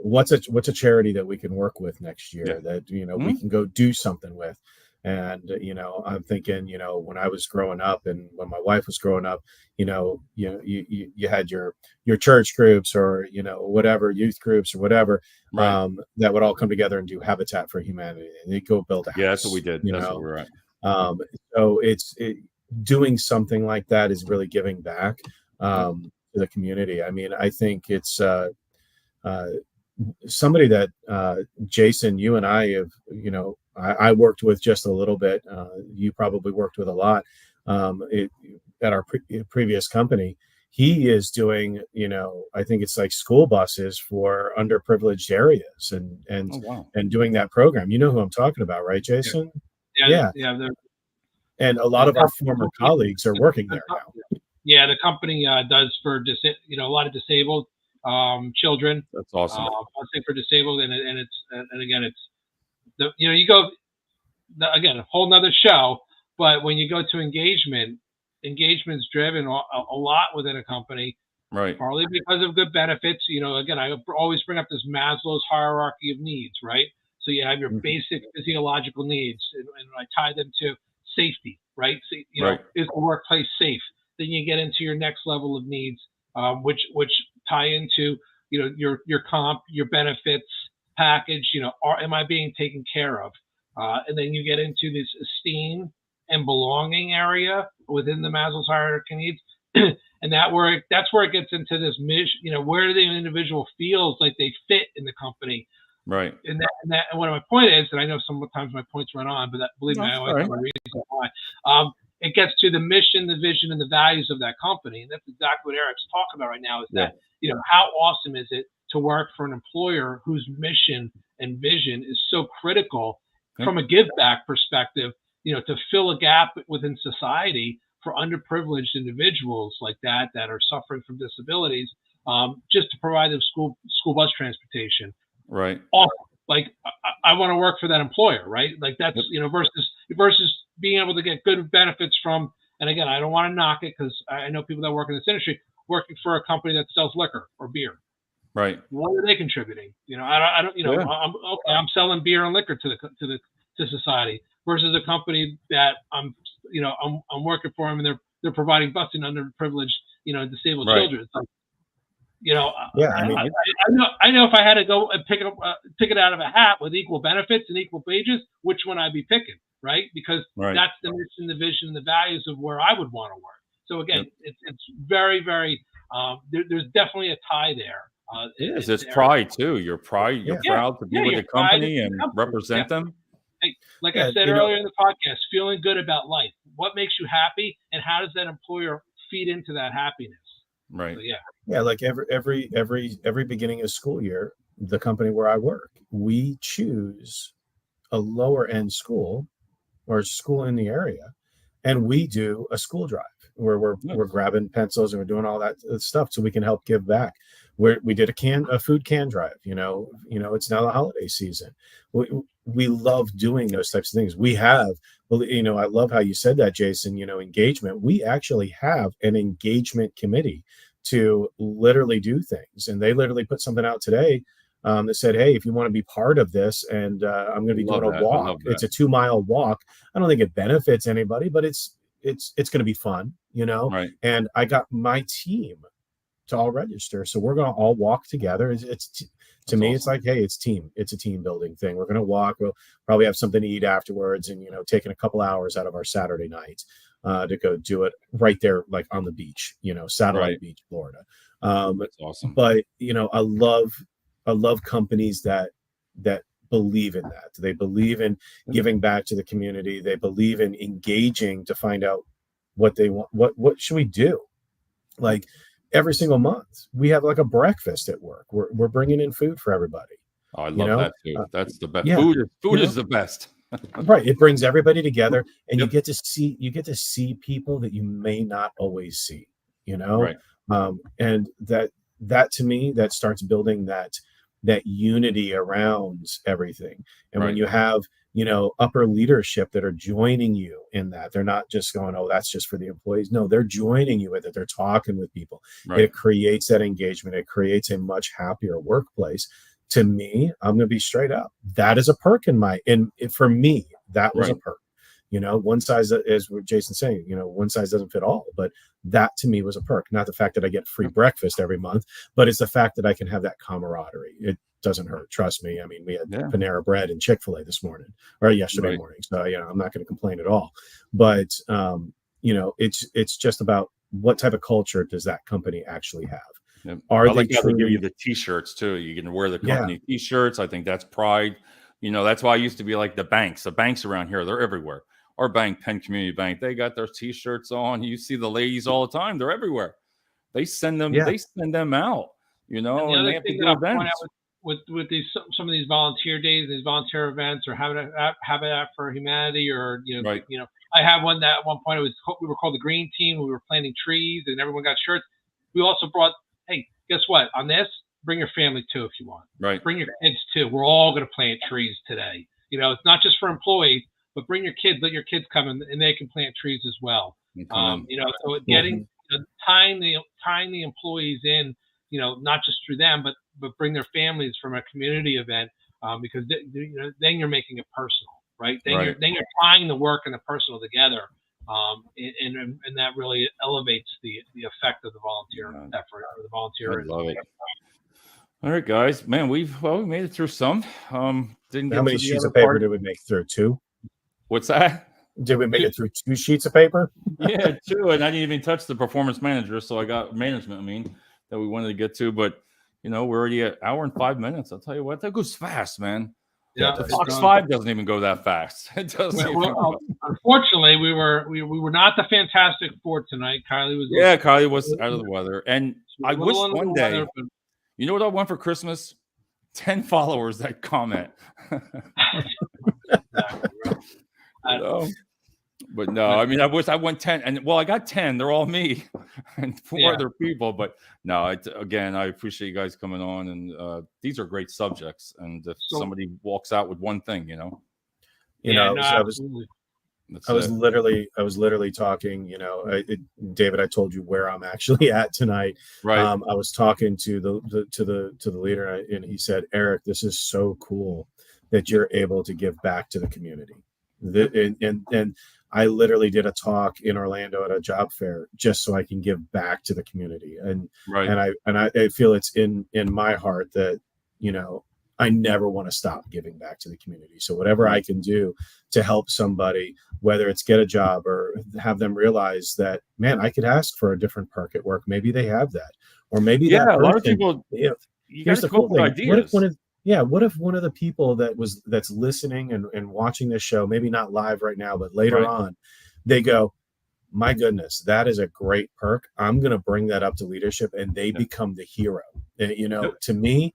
what's a charity that we can work with next year that we can go do something with. And I'm thinking, when I was growing up and when my wife was growing up, you had your church groups, or whatever, youth groups or whatever, that would all come together and do Habitat for Humanity, and they'd go build a house. Yeah, that's what we did. That's what we're at. So doing something like that is really giving back to the community. I mean, I think it's somebody that Jason, you and I have, I worked with just a little bit. You probably worked with a lot at our previous company. He is doing, I think it's like school buses for underprivileged areas, and doing that program. You know who I'm talking about, right, Jason? Yeah. And a lot of our former colleagues are working there now. Yeah, the company does for a lot of disabled children. That's awesome. I'll say for disabled, and again, you go again, a whole nother show. But when you go to engagement's driven a lot within a company, right? Partly because of good benefits. Again, I always bring up this Maslow's hierarchy of needs, right? So you have your basic physiological needs, and I tie them to safety, right? So, is the workplace safe? Then you get into your next level of needs, which tie into your comp, your benefits package. Am I being taken care of? And then you get into this esteem and belonging area within the Maslow's hierarchy of needs. and that's where it gets into this mission. Where the individual feels like they fit in the company. Right. And what my point is, and I know sometimes my points run on, but believe me, I always have a reason why. It gets to the mission, the vision, and the values of that company, and that's exactly what Eric's talking about right now. Is that how awesome is it to work for an employer whose mission and vision is so critical from a give back perspective, to fill a gap within society for underprivileged individuals like that are suffering from disabilities, just to provide them school bus transportation. Right. Awesome. Like I want to work for that employer, right? Like that's, versus being able to get good benefits from, and again, I don't want to knock it because I know people that work in this industry working for a company that sells liquor or beer. Right. What are they contributing? I don't, I'm selling beer and liquor to society versus a company that I'm working for them and they're providing busing underprivileged, disabled children. It's like, I know if I had to go and pick it out of a hat with equal benefits and equal wages, which one I'd be picking, right? Because that's the mission, the vision, and the values of where I would want to work. So again, it's very, very. There's definitely a tie there. It's pride too. You're proud to be with the company and represent them. Like I said earlier in the podcast, feeling good about life. What makes you happy, and how does that employer feed into that happiness? Right. So, like every beginning of school year, the company where I work, we choose a lower end school or school in the area, and we do a school drive where we're grabbing pencils and we're doing all that stuff so we can help give back. We did a food can drive. It's now the holiday season. We love doing those types of things. We have, I love how you said that, Jason. Engagement. We actually have an engagement committee to literally do things, and they literally put something out today that said, "Hey, if you want to be part of this, and I'm going to be doing a walk. It's a 2-mile walk. I don't think it benefits anybody, but it's going to be fun, Right. And I got my team to all register, so we're going to all walk together. To me, it's like, hey, it's a team building thing. We're going to walk. We'll probably have something to eat afterwards, and taking a couple hours out of our Saturday night to go do it right there, like on the beach, Satellite Beach, Florida. That's awesome. But I love companies that believe in that. They believe in giving back to the community. They believe in engaging to find out what they want. What should we do? Like every single month, we have like a breakfast at work. We're bringing in food for everybody. Oh, I love that too. That's the best. Food is the best. Right. It brings everybody together, and you get to see people that you may not always see. Right. And that to me, that starts building that unity around everything. And when you have upper leadership that are joining you in that, they're not just going, oh, that's just for the employees. No, they're joining you with it. They're talking with people. It creates that engagement. It creates a much happier workplace. To me, I'm going to be straight up. That is a perk for me, that was a perk. One size, as what Jason's saying, one size doesn't fit all, but that to me was a perk. Not the fact that I get free breakfast every month, but it's the fact that I can have that camaraderie. It doesn't hurt. Trust me. I mean, we had Panera Bread and Chick-fil-A this morning or yesterday morning. So, I'm not going to complain at all, but it's just about what type of culture does that company actually have? Yep. I like how they give you the T-shirts too. You can wear the company T-shirts. I think that's pride. That's why I used to be like the banks. The banks around here, they're everywhere. Our bank, Penn Community Bank, they got their T-shirts on. You see the ladies all the time. They're everywhere. They send them. They send them out. And they have to do events. With some of these volunteer days, these volunteer events, or Habitat for Humanity, or I have one that at one point we were called the Green Team. We were planting trees, and everyone got shirts. We also brought. Hey, guess what? On this, bring your family too if you want. Right. Bring your kids too. We're all going to plant trees today. It's not just for employees, but bring your kids. Let your kids come and they can plant trees as well. So getting tying the employees in, not just through them, but bring their families from a community event, because then you're making it personal, right? Then you're tying the work and the personal together. And that really elevates the effect of the volunteer effort or the volunteer. I love it. All right, guys, man, we made it through some. Didn't get how many sheets of paper did we make through? 2? What's that? Did we make it through 2 sheets of paper? Yeah, 2, and I didn't even touch the performance manager, so I got management. I mean, that we wanted to get to, but we're already at 1 hour and 5 minutes. I'll tell you what, that goes fast, man. Yeah, the Fox 5 doesn't even go that fast. It doesn't. Unfortunately, we were not the Fantastic Four tonight. Kylie was. Yeah, Kylie was out of the weather, and I wish one day. Weather, but... You know what I want for Christmas? 10 followers that comment. But no, I mean, I wish I went 10, and I got 10. They're all me and 4 other people. But no, again, I appreciate you guys coming on, and these are great subjects. And if somebody walks out with one thing, I was literally talking. David, I told you where I'm actually at tonight. Right. I was talking to the leader, and he said, "Eric, this is so cool that you're able to give back to the community." And I literally did a talk in Orlando at a job fair just so I can give back to the community. And I feel it's in my heart that, I never want to stop giving back to the community. So whatever I can do to help somebody, whether it's get a job or have them realize that, man, I could ask for a different perk at work. Maybe they have that, or maybe that person, a lot of people, here's the cool thing. What if one of the people that's listening and watching this show, maybe not live right now, but later on, they go, my goodness, that is a great perk. I'm going to bring that up to leadership, and they become the hero. To me,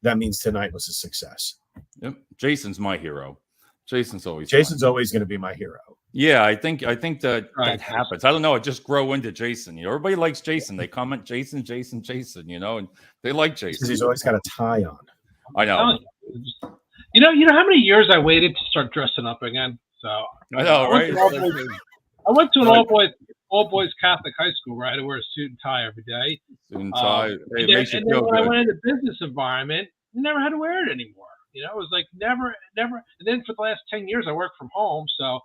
that means tonight was a success. Yep. Jason's my hero. Jason's always going to be my hero. Yeah, I think that happens. I don't know. It just grow into Jason. Everybody likes Jason. They comment Jason, and they like Jason. Because he's always got a tie on. I know. You know how many years I waited to start dressing up again? So I know, right? I went to an all boys Catholic high school, right? I wear a suit and tie every day. Suit and tie. And then when I went into business environment, I never had to wear it anymore. It was like never. And then for the last 10 years, I worked from home. So,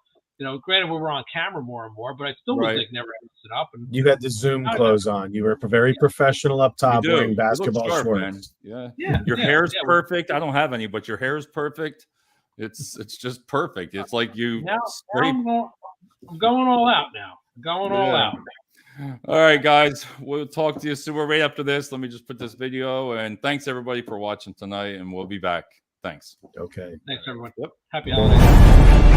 granted, we were on camera more and more, but I still was like never had to sit up. And you had the Zoom clothes on. You were very professional up top wearing basketball shorts. Man. Yeah. Your hair's perfect. I don't have any, but your hair is perfect. It's just perfect. It's like you. Now I'm going all out now. Going all out. All right, guys. We'll talk to you soon. We're right after this. Let me just put this video, and thanks everybody for watching tonight, and we'll be back. Thanks. Okay. Thanks everyone. Yep. Happy holidays.